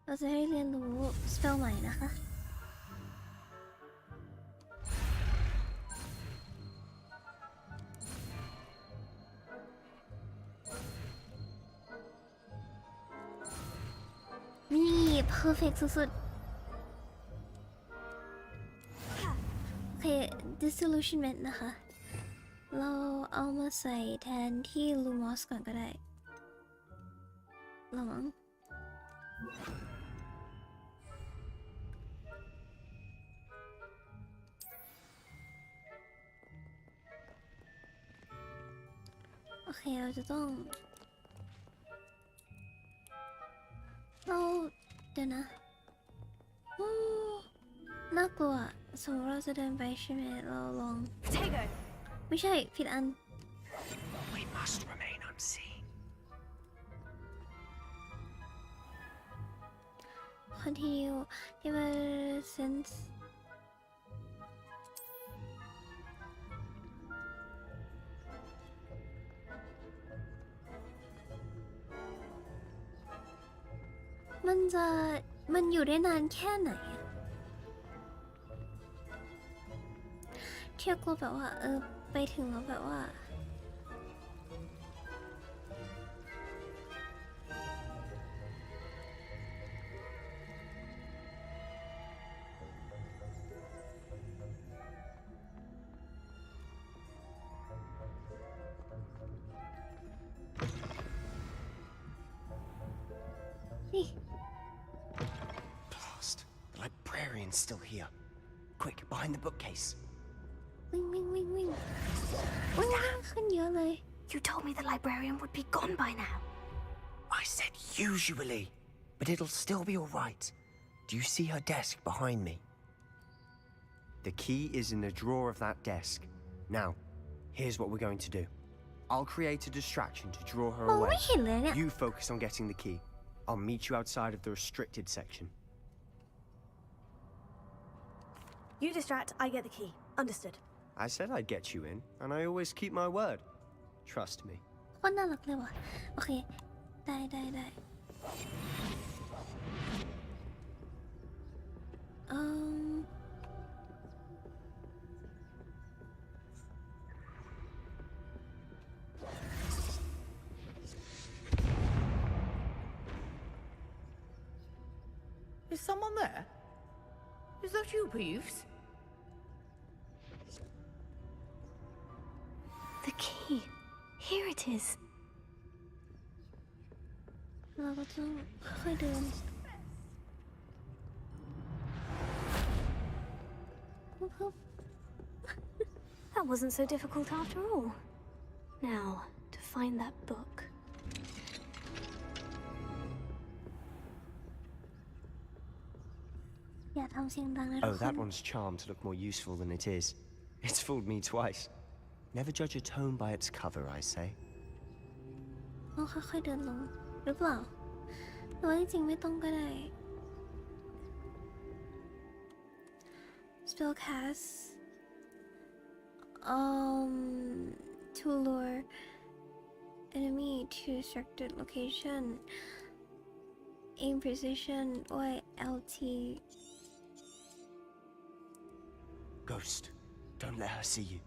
เราจะได้เรียนรู้สเปลใหม่นะคะ นี่ perfect สุดๆ โอเค disillusionment นะคะ เราเอามาใส่แทนที่ลูมอสก่อนก็ได้ระวังโอเค เราจะต้องเดี๋ยวนะน่ากลัวสมมติเราจะเดินไปใช่ไหมเราลองไม่ใช่ผิดอัน
We must remain unseen.
Continue. Give a sense.มันอยู่ได้นานแค่ไหนเทียบกับแบบว่าไปถึงแล้วแบบว่า
Blast. The librarian's still here. Quick, behind the bookcase.
วิ่งขึ้นเยอะเลย
You told me the librarian would be gone by now.
I said usually, but it'll still be all right. Do you see her desk behind me? The key is in the drawer of that desk. Now, here's what we're going to do. I'll create a distraction to draw her away. You focus on getting the key. I'll meet you outside of the restricted section.
You distract, I get the key. Understood.
I said I'd get you in, and I always keep my word. Trust me.
โคตรน่ารักเลยว่ะโอเคได้
Is someone there? Is that you, Peeves?
The key. Here it is.
เราก็ต้องค่อยๆเดิน
That wasn't so difficult after all. Now, to find that book.
อย่าทำเสียงดังนะทุ
Oh,
กคน
that one's charmed to look more useful than it is. It's fooled me twice. Never judge a tome by its cover, I say.
ต้องค่อยๆเดินลงหรือเปล่าหรือว่าจริงๆไม่ต้องก็ได้ Spellcast to lure enemy to selected location aim precision or LT
Ghost, don't let her see you.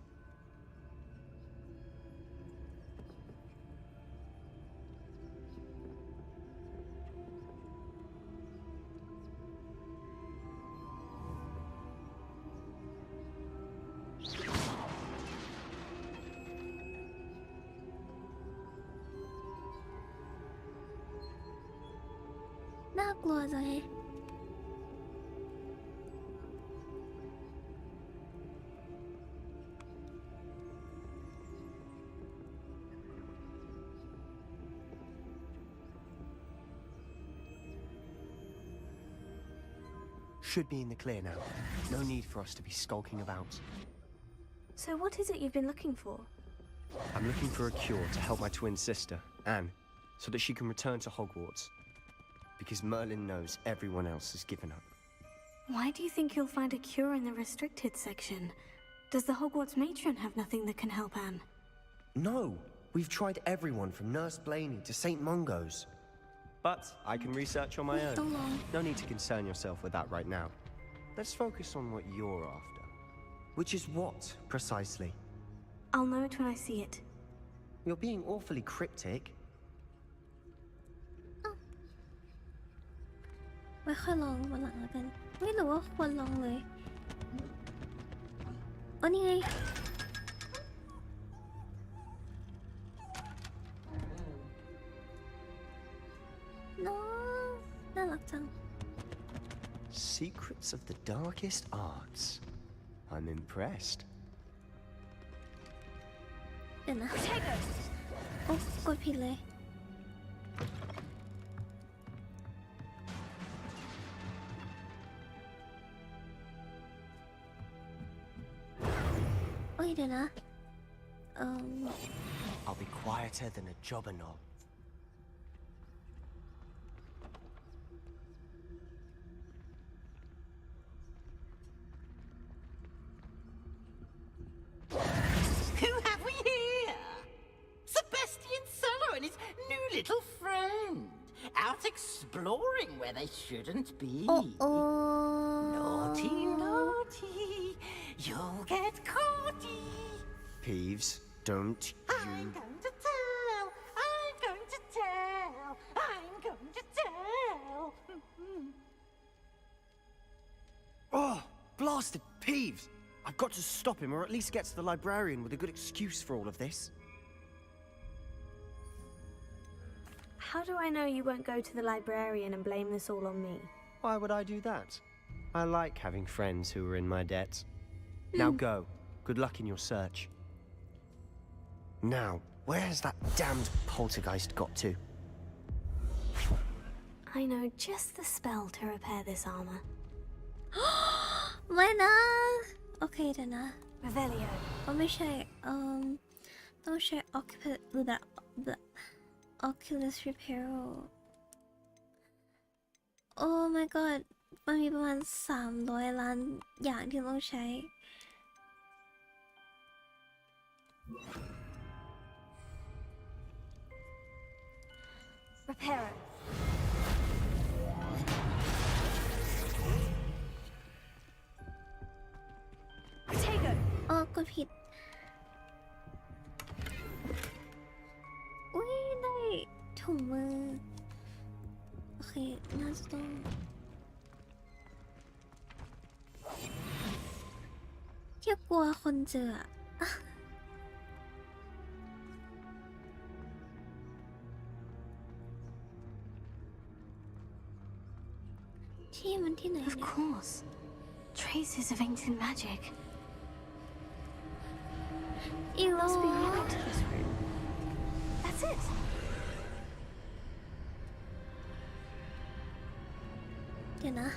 Nakakagluwa to eh.
Should be in the clear now. No need for us to be skulking about.
So what is it you've been looking for?
I'm looking for a cure to help my twin sister, Anne, so that she can return to Hogwarts. Because Merlin knows everyone else has given up.
Why do you think you'll find a cure in the restricted section? Does the Hogwarts matron have nothing that can help Anne?
No! We've tried everyone from Nurse Blaney to St. Mungo's. But I can research on my own. No need to concern yourself with that right now. Let's focus on what you're after. Which is what, precisely?
I'll know it when I see it.
You're being awfully cryptic.
ไว้ค่อยลองวันหลังแล้วกันไม่รู้ว่าควรลองเลยอ๋อนี่ไง น้องน่ารักจัง
Secrets of the darkest arts. I'm impressed.
เดี๋ยวนะโอ้กดผิดเลยโอ้ยเดี๋ยวนะ
I'll be quieter than a jobberknoll.
Who have we here? Sebastian Cello and his new little friend. Out exploring where they shouldn't be. Naughty, naughty. You'll get caughty.
Peeves, don't you...
I'm going to tell. I'm going to tell. I'm going to tell.
Oh, blasted Peeves! I've got to stop him, or at least get to the librarian with a good excuse for all of this.
How do I know you won't go to the librarian and blame this all on me?
Why would I do that? I like having friends who are in my debt. Now go. Good luck in your search. Now, where has that damned poltergeist got to?
I know just the spell to repair this armor.
ไม่นะโอเคเดี๋ยวนะ
Revelio.
ไม่ใช่ต้องใช้ Oculus Repair Oh my god มันมีประมาณ300 ล้านอย่างที่ต้องใช้
Repair it.
ถุงมือโอเคน่าจะต้องแค่กลัวคนเจออะที่มันที่ไหน
Of course. Traces of ancient magic.
อีกแล้ว
Must be right to this room. That's it.
เดี๋ยวนะ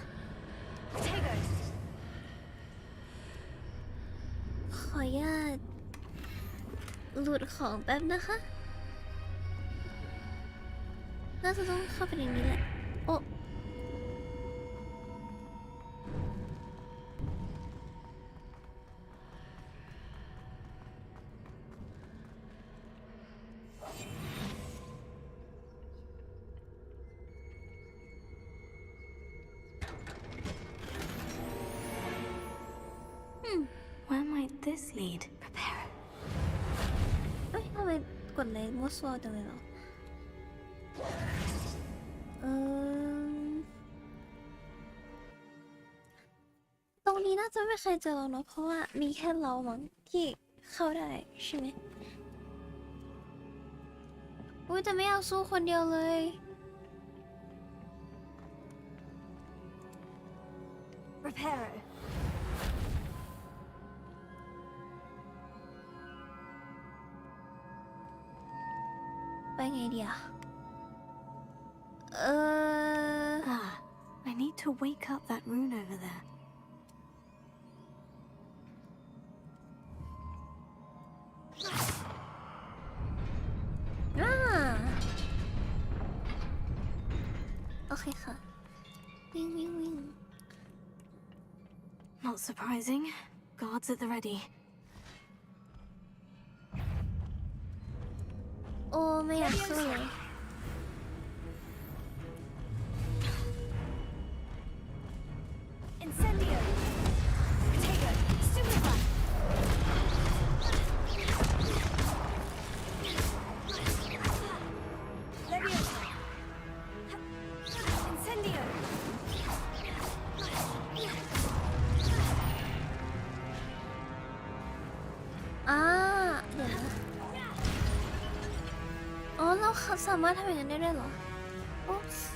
Potato.
ขออนุญาตหลุดของแป๊บนะคะน่าจะต้องเข้าไปในนี้แหละโอ้
Where might this lead? Prepare.
เอ้ยทำไมกดเลยมั่วซั่วจังเลยเหรอตรงนี้น่าจะไม่มีใครเจอเราเนาะเพราะว่ามีแค่เรามั้งที่เข้าได้ใช่ไหมอุ้ยแต่ไม่อยากสู้คนเดียวเลย
Reparo.
ไปไงดีอะ
I need to wake up that rune over there.
โอเคค่ะวิ่งวิ่งวิ่ง
Not surprising. Guards at the ready.
โอ้ไม่อยากสู้เลย
Incendio. Potato. Stupefy. Leviosa. Incendio.
เดี๋ยวนะอ๋อเราสามารถทำอย่างนั้นได้ด้วยเหรอโอ๊ปส์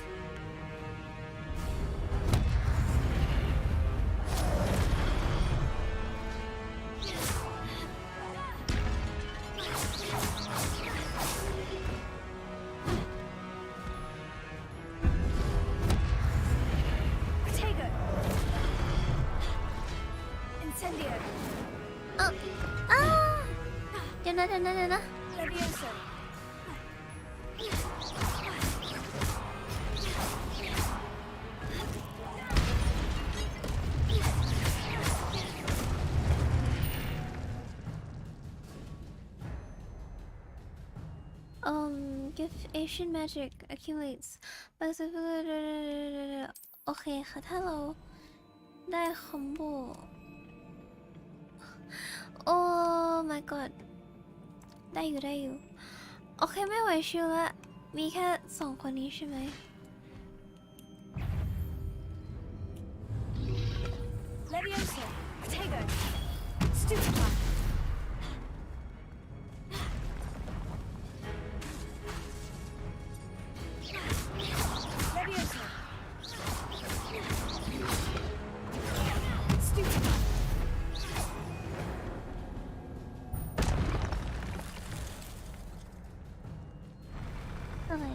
เดี๋ยวนะ
Leviosa.
Give Asian magic accumulates โอเคค่ะถ้าเราได้คอมโบโอ้ my god ได้อยู่โอเคไม่ไหวชิวละมีแค่2คนนี้ใช่ไหม
Leviosa. Potato. Stupefy. Leviosa. Stupefy.
อะไร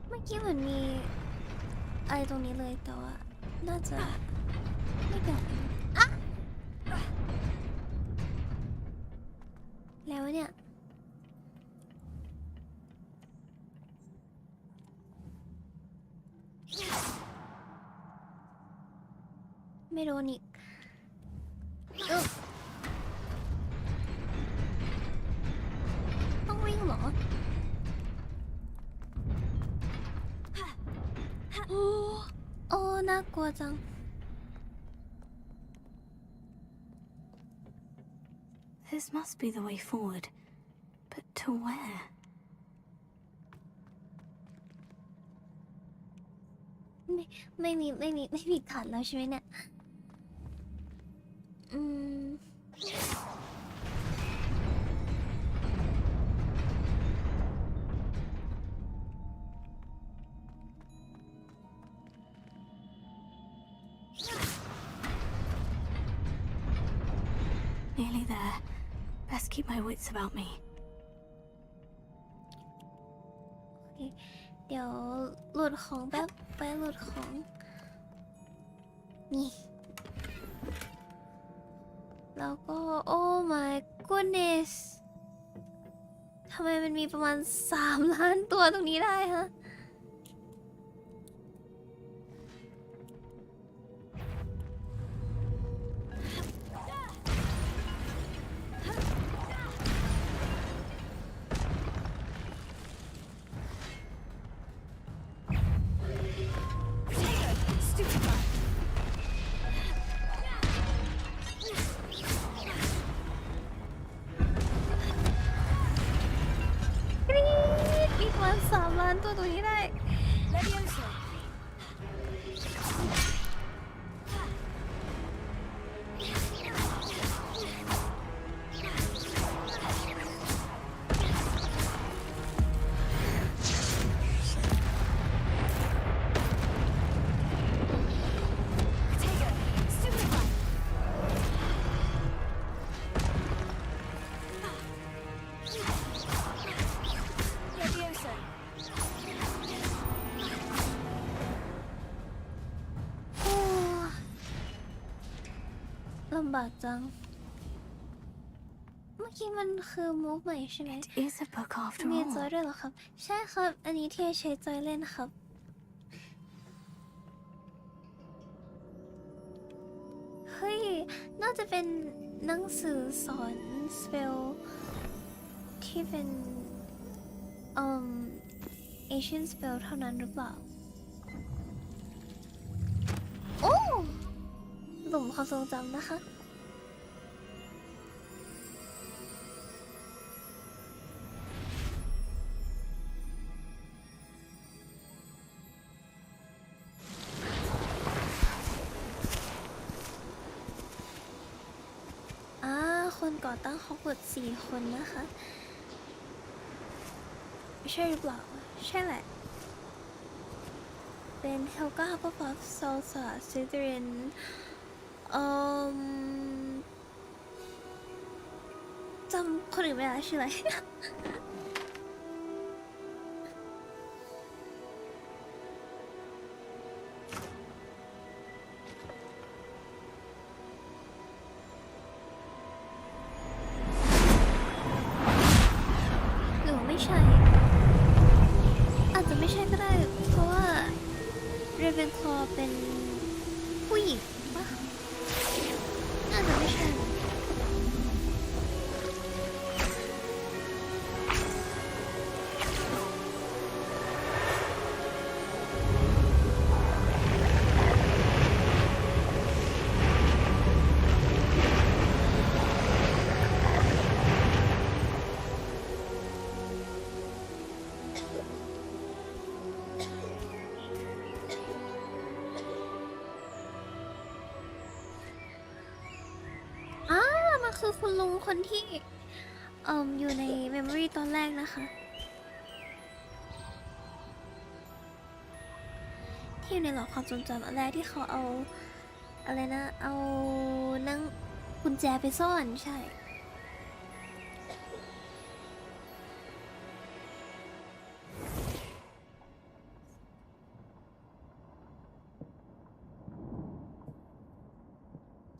เมื่อกี้เหมือนมีอะไรตรงนี้เลยแต่ว่าน่าจะไม่เกี่ยวอะแล้วเนี่ยไม่โดนอีกต้องวิ่งเหรอโอ้น่ากลัวจัง
This must be the way forward. But to where?
ไม่มีขาดแล้วใช่ไหมเนี่ย
Nearly there. Best keep my wits about me.
เดี๋ยวโหลดของแป๊บไปโหลดของนี่แล้วก็โอ้ my goodness ทำไมมันมีประมาณ3 ล้านตัวตรงนี้ได้ฮะมีประมาณ3 ล้านตัวตรงนี้ได้
Leviosa. Potato. Stupefy. Leviosa.
โอ้ลำบากจัง เมื่อกี้มันคือมูฟใหม่ใช่ไหม
Is a book after
มีจอย
all.
ด้วยเหรอครับ ใช่ครับ อันนี้ที่ใช้จอยเล่นครับ เฮ้ย น่าจะเป็นหนังสือสอนสเปลที่เป็นAsian spell เท่านั้นหรือเปล่า โอ้หลุมความทรงจำนะคะ คนก่อตั้งฮอกวอตส์4 คนนะคะ ใช่หรือเปล่า ใช่แหละ เป็นเฮลกาฮับเปอร์พัฟซอลซาซิเดรินจำคนอื่นไม่ได้ชื่ออะไร หรือไม่ใช่ อาจจะไม่ใช่ก็ได้ เพราะว่าเรเวนคลอว์เป็นผู้หญิงปะน่าจะไม่ใช่ มันคือคุณลุงคนที่อยู่ในเมมโมรีตอนแรกนะคะ ที่อยู่ในหลอดความทรงจำอันแรกที่เขาเอาอะไรนะ เอานั่งกุญแจไปซ่อนใช่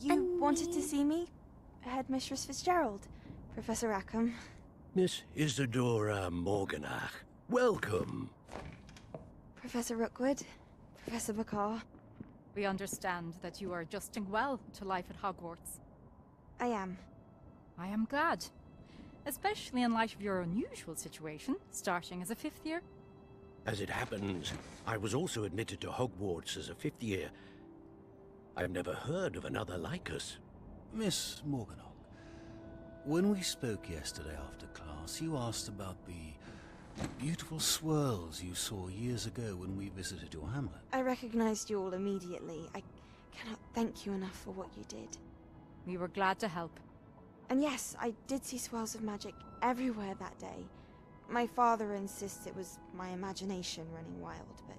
You wanted to see me? Headmistress Fitzgerald, Professor Rackham.
Miss Isadora Morganach, welcome.
Professor Rookwood, Professor Bakar.
We understand that you are adjusting well to life at Hogwarts.
I am.
I am glad. Especially in light of your unusual situation, starting as a 5th year.
As it happens, I was also admitted to Hogwarts as a 5th year. I've never heard of another like us.
Miss Morganach,
When we spoke yesterday after class, you asked about the beautiful swirls you saw years ago when we visited your hamlet.
I recognized you all immediately. I cannot thank you enough for what you did.
We were glad to help.
And yes, I did see swirls of magic everywhere that day. My father insists it was my imagination running wild, but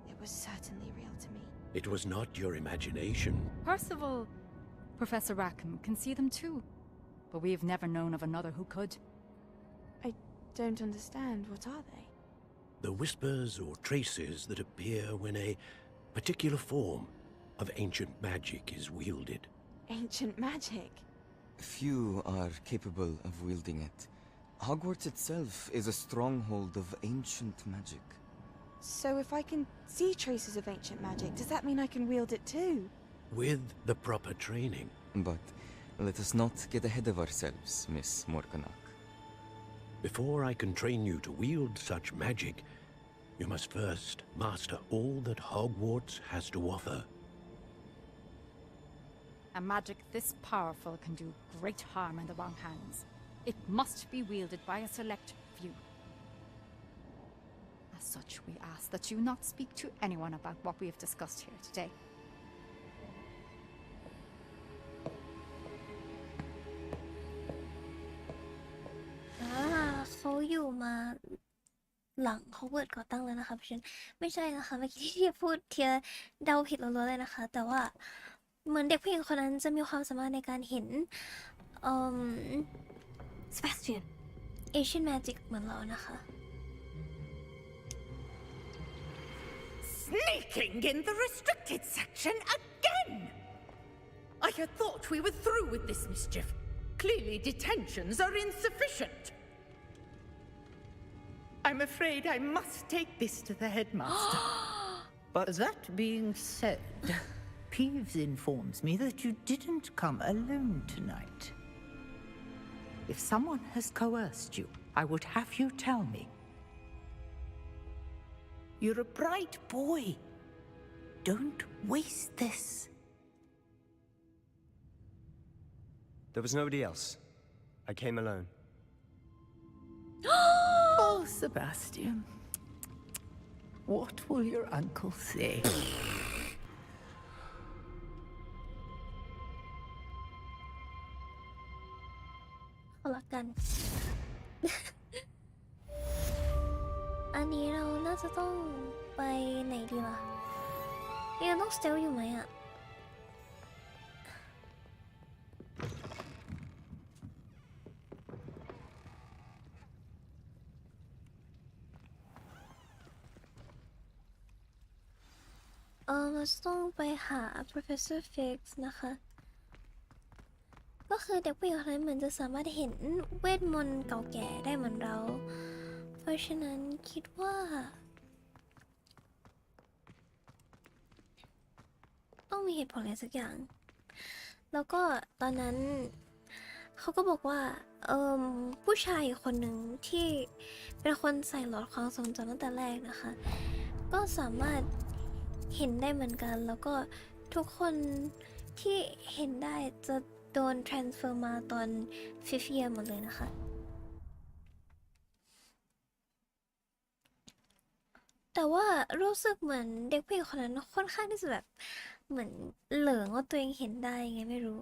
it was certainly real to me.
It was not your imagination.
Percival, Professor Rackham can see them too. But we've never known of another who could.
I don't understand. What are they?
The whispers or traces that appear when a particular form of ancient magic is wielded.
Ancient magic?
Few are capable of wielding it. Hogwarts itself is a stronghold of ancient magic.
So if I can see traces of ancient magic, does that mean I can wield it too?
With the proper training.
But let us not get ahead of ourselves, Miss Morganach.
Before I can train you to wield such magic, you must first master all that Hogwarts has to offer.
A magic this powerful can do great harm in the wrong hands. It must be wielded by a select few. As such, we ask that you not speak to anyone about what we have discussed here today.
Ah, เขาอยู่มาหลังเขาเวิร์ดก่อตั้งแล้วนะคะเพราะฉะนั้นไม่ใช่นะคะเมื่อกี้ที่พูดเทียเดาผิดล้วนๆเลยนะคะแต่ว่าเหมือนเด็กผู้หญิงคนนั้นจะมีความสามารถในการเห็น
Sebastian
Asian Magic เหมือนเรานะคะ
Sneaking in the restricted section again! I had thought we were through with this mischief. Clearly detentions are insufficient. I'm afraid I must take this to the headmaster. But that being said, Peeves informs me that you didn't come alone tonight. If someone has coerced you, I would have you tell me. You're a bright boy. Don't waste this.
There was nobody else. I came alone.
Oh, Sebastian. What will your uncle say?
เอาละกัน อันนี้เราน่าจะต้องไปไหนดีล่ะยังต้องสเตลอยู่ไหมอ่ะเราจะต้องไปหา Professor Fix นะคะก็คือเด็กผู้หญิงคนนั้นเหมือนจะสามารถเห็นเวทมนต์เก่าแก่ได้เหมือนเราเพราะฉะนั้นคิดว่าต้องมีเหตุผลอะไรสักอย่างแล้วก็ตอนนั้นเขาก็บอกว่าผู้ชายคนหนึ่งที่เป็นคนใส่หลอดความทรงจำตั้งแต่แรกนะคะก็สามารถเห็นได้เหมือนกันแล้วก็ทุกคนที่เห็นได้จะโดน transfer มาตอน 5th year หมดเลยนะคะแต่ว่ารู้สึกเหมือนเด็กผู้หญิงคนนั้นค่อนข้างที่จะแบบเหมือนเหลิงว่าตัวเองเห็นได้ไงไม่รู้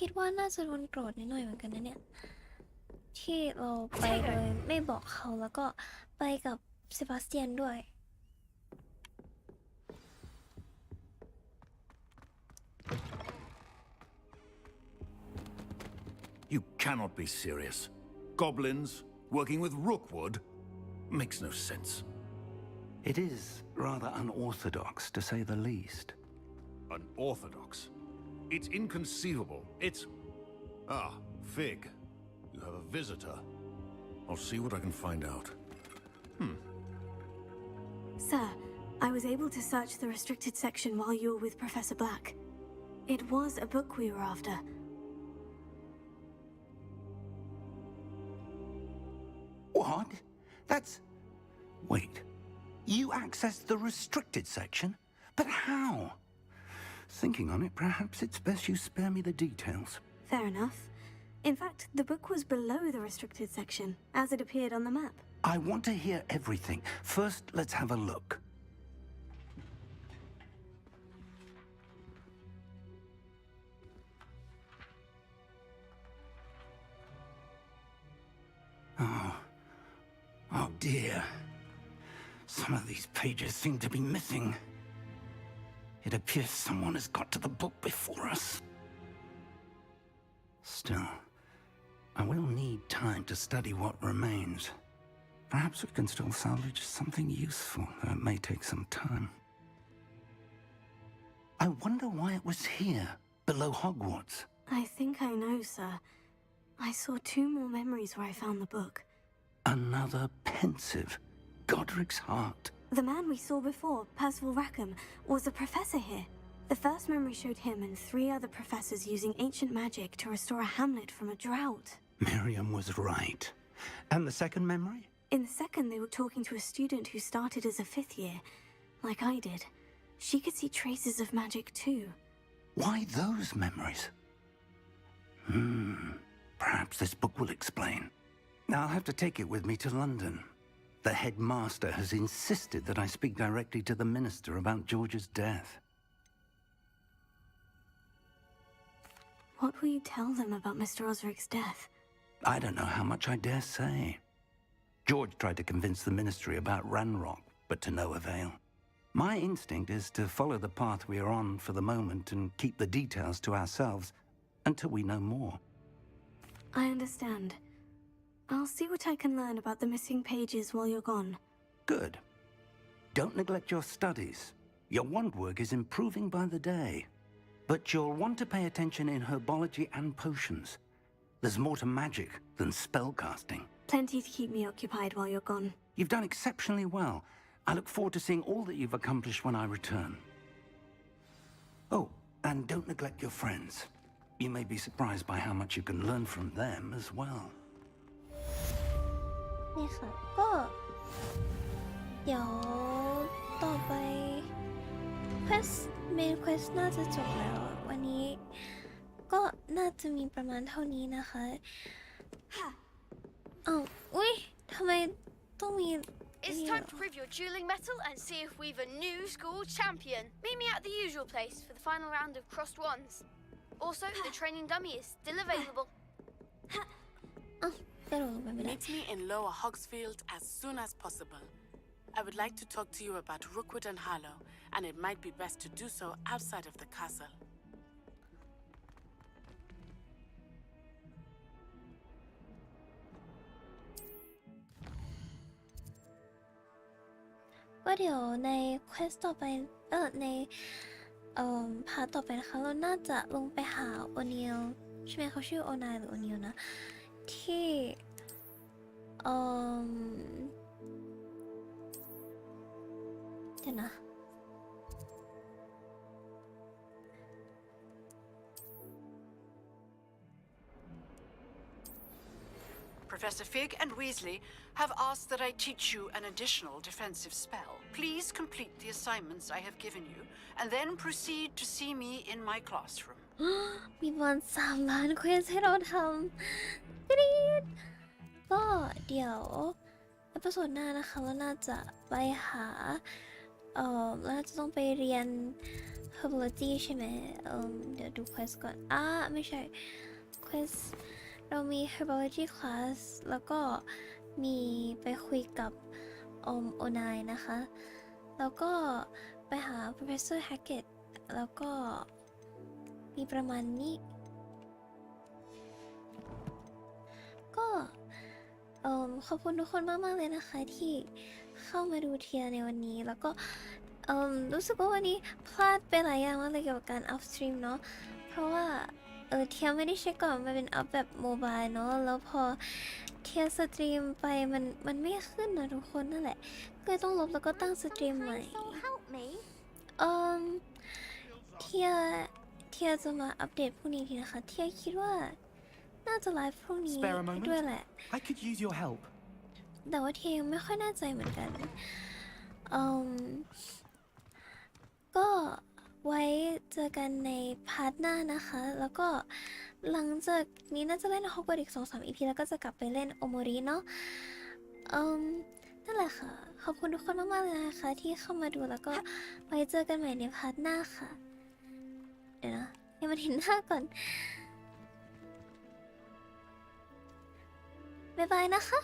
คิดว่าน่าจะโดนโกรธนิดหน่อยเหมือนกันนะเนี่ยที่เราไปโดยไม่บอกเขาแล้วก็ไปกับเซบาสเตียนด้วย
You cannot be serious. Goblins working with Rookwood makes no sense.
It is rather unorthodox, to say the least.
Unorthodox? It's inconceivable. It's... Ah, Fig. You have a visitor.
I'll see what I can find out.
Sir, I was able to search the restricted section while you were with Professor Black. It was a book we were after.
What? That's... Wait. You accessed the restricted section? But how? Thinking on it, perhaps it's best you spare me the details.
Fair enough. In fact, the book was below the restricted section, as it appeared on the map.
I want to hear everything. First, let's have a look. Oh dear. Some of these pages seem to be missing. It appears someone has got to the book before us. Still, I will need time to study what remains. Perhaps we can still salvage something useful, though it may take some time. I wonder why it was here, below Hogwarts.
I think I know, sir. I saw 2 more memories where I found the book.
Another pensive. Godric's heart.
The man we saw before, Percival Rackham, was a professor here. The first memory showed him and 3 other professors using ancient magic to restore a hamlet from a drought.
Miriam was right. And the second memory?
In the second, they were talking to a student who started as a 5th year, like I did. She could see traces of magic too.
Why those memories? Perhaps this book will explain. I'll have to take it with me to London. The headmaster has insisted that I speak directly to the minister about George's death.
What will you tell them about Mr. Osric's death?
I don't know how much I dare say. George tried to convince the ministry about Ranrock, but to no avail. My instinct is to follow the path we are on for the moment and keep the details to ourselves until we know more.
I understand. I'll see what I can learn about the missing pages while you're gone.
Good. Don't neglect your studies. Your wand work is improving by the day. But you'll want to pay attention in herbology and potions. There's more to magic than spellcasting.
Plenty to keep me occupied while you're gone.
You've done exceptionally well. I look forward to seeing all that you've accomplished when I return. Oh, and don't neglect your friends. You may be surprised by how much you can learn from them as well.
นี่ค่ะก็เดี๋ยวต่อไป main quest น่าจะจบแล้ววันนี้ก็น่าจะมีประมาณเท่านี้นะคะอุ๊ยทำไมต้องมี
It's time to prove your dueling mettle and see if we've a new school champion. Meet me at the usual place for the final round of crossed wands. Also, the training dummy is still available.
Meet me in Lower Hogsfield as soon as possible. I would like to talk to you about Rookwood and Harlow, and it might be best to do so outside of the castle.
ก็เดี๋ยวใน quest ต่อไปในพาร์ทต่อไปนะคะเราน่าจะลงไปหาโอนิลใช่ไหมเขาชื่อโอนายหรือโอนิลนะที่เดี๋ยวนะ
Professor Fig and Weasley have asked that I teach you an additional defensive spell. Please complete the assignments I have given you, and then proceed to see me in my classroom.
มีบอล3 ล้านเควสให้เราทำกรี๊ดก็เดี๋ยวเอพิโซดหน้านะคะเราน่าจะไปหาเราน่าจะต้องไปเรียน herbology ใช่ไหมเดี๋ยวดู quest ก่อนไม่ใช่ quest เรามี herbology class แล้วก็มีไปคุยกับโอนายนะคะแล้วก็ไปหา professor Hackett แล้วก็มีประมาณนี้ก็ขอบคุณทุกคนมากๆเลยนะคะที่เข้ามาดูเทียในวันนี้แล้วก็รู้สึกว่าวันนี้พลาดไปหลายอย่างมากเลยเกี่ยวกับการอัพสตรีมเนาะเพราะว่าเทียไม่ได้เช็คก่อนมันเป็นอัพแบบโมบายเนาะแล้วพอเทียสตรีมไปมันไม่ขึ้นนะทุกคนนั่นแหละก็เลยต้องลบแล้วก็ตั้งสตรีมใหม่เทียจะมาอัปเดตพรุ่งนี้ทีนะคะเทียคิดว่าน่าจะไลฟ์พรุ่งนี้ด้วยแหละ
I could use your help.
แต่ว่าเทียยังไม่ค่อยแน่ใจเหมือนกัน อืมก็ไว้เจอกันในพาร์ทหน้านะคะ แล้วก็หลังจากนี้น่าจะเล่นฮอกวอตส์อีก2-3 EP แล้วก็จะกลับไปเล่นโอโมริเนาะนั่นแหละค่ะ ขอบคุณทุกคนมากๆเลยนะคะที่เข้ามาดูแล้วก็ไว้เจอกันใหม่ในพาร์ทหน้าค่ะ เดี๋ยวนะให้มันเห็นหน้าก่อน บ๊ายบายนะคะ